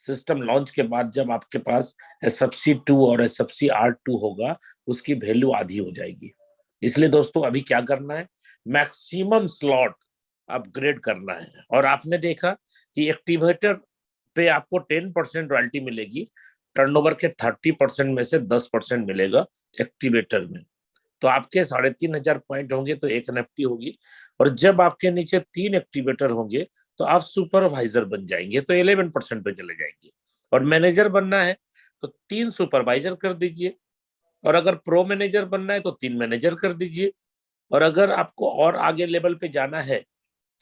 सिस्टम लॉन्च के बाद जब आपके पास SFC2 और SFCR2 होगा, उसकी वैल्यू आधी हो जाएगी। इसलिए दोस्तों अभी क्या करना है, मैक्सिमम स्लॉट अपग्रेड करना है। और आपने देखा कि एक्टिवेटर पे आपको 10% रॉयल्टी मिलेगी, टर्नओवर के 30% में से 10% मिलेगा एक्टिवेटर में। तो आपके 3500 पॉइंट होंगे तो एक एनएफटी होगी, और जब आपके नीचे 3 एक्टिवेटर होंगे तो आप सुपरवाइजर बन जाएंगे, तो 11% पे चले जाएंगे। और मैनेजर बनना है तो 3 सुपरवाइजर कर दीजिए, और अगर प्रो मैनेजर बनना है तो 3 मैनेजर कर दीजिए, और अगर आपको और आगे लेवल पे जाना है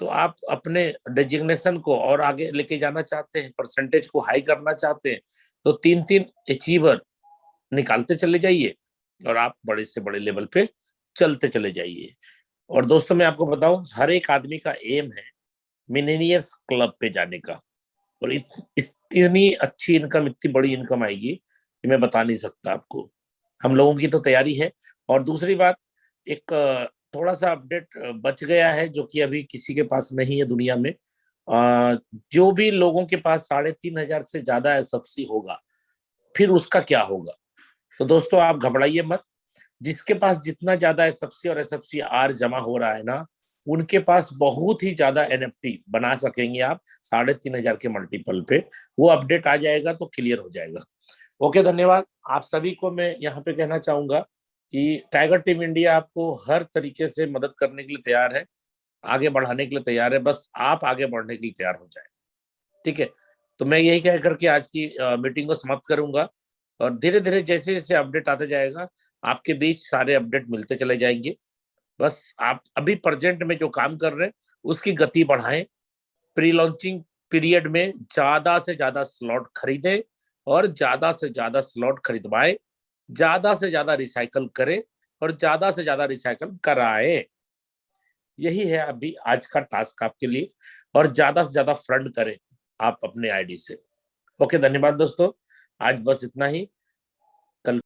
तो आप अपने डेजिग्नेशन को और आगे लेके जाना चाहते हैं, परसेंटेज को हाई करना चाहते हैं, तो 3-3 अचीवर निकालते चले जाइए और आप बड़े से बड़े लेवल पे चलते चले जाइए। और दोस्तों मैं आपको बताऊं, हर एक आदमी का एम है मिलेनियर्स क्लब पे जाने का, और इतनी अच्छी इनकम, इतनी बड़ी इनकम आएगी कि मैं बता नहीं सकता आपको। हम लोगों की तो तैयारी है। और दूसरी बात, एक थोड़ा सा अपडेट बच गया है जो कि अभी किसी के पास नहीं है दुनिया में। जो भी लोगों के पास 3,500 से ज्यादा एसएफसी होगा, फिर उसका क्या होगा? तो दोस्तों आप घबराइए मत। जिसके पास जितना ज्यादा एसएफसी और एसएफसी आर जमा हो रहा है ना, उनके पास बहुत ही ज्यादा एनएफटी बना सकेंगे आप 3,500 के मल्टीपल पे। वो अपडेट आ जाएगा तो क्लियर हो जाएगा। ओके, धन्यवाद। आप सभी को मैं यहाँ पे कहना चाहूंगा कि टाइगर टीम इंडिया आपको हर तरीके से मदद करने के लिए तैयार है, आगे बढ़ाने के लिए तैयार है, बस आप आगे बढ़ने के लिए तैयार हो जाए। ठीक है, तो मैं यही कह करके आज की मीटिंग को समाप्त करूंगा, और धीरे धीरे जैसे जैसे अपडेट आता जाएगा आपके बीच सारे अपडेट मिलते चले जाएंगे। बस आप अभी प्रेजेंट में जो काम कर रहे हैं उसकी गति बढ़ाएं, प्री लॉन्चिंग पीरियड में ज्यादा से ज्यादा स्लॉट खरीदें और ज्यादा से ज्यादा स्लॉट खरीदवाएं, ज्यादा से ज्यादा रिसाइकल करें और ज्यादा से ज्यादा रिसाइकल कराएं। यही है अभी आज का टास्क आपके लिए, और ज्यादा से ज्यादा फंड करें आप अपने आईडी से। ओके, धन्यवाद दोस्तों, आज बस इतना ही।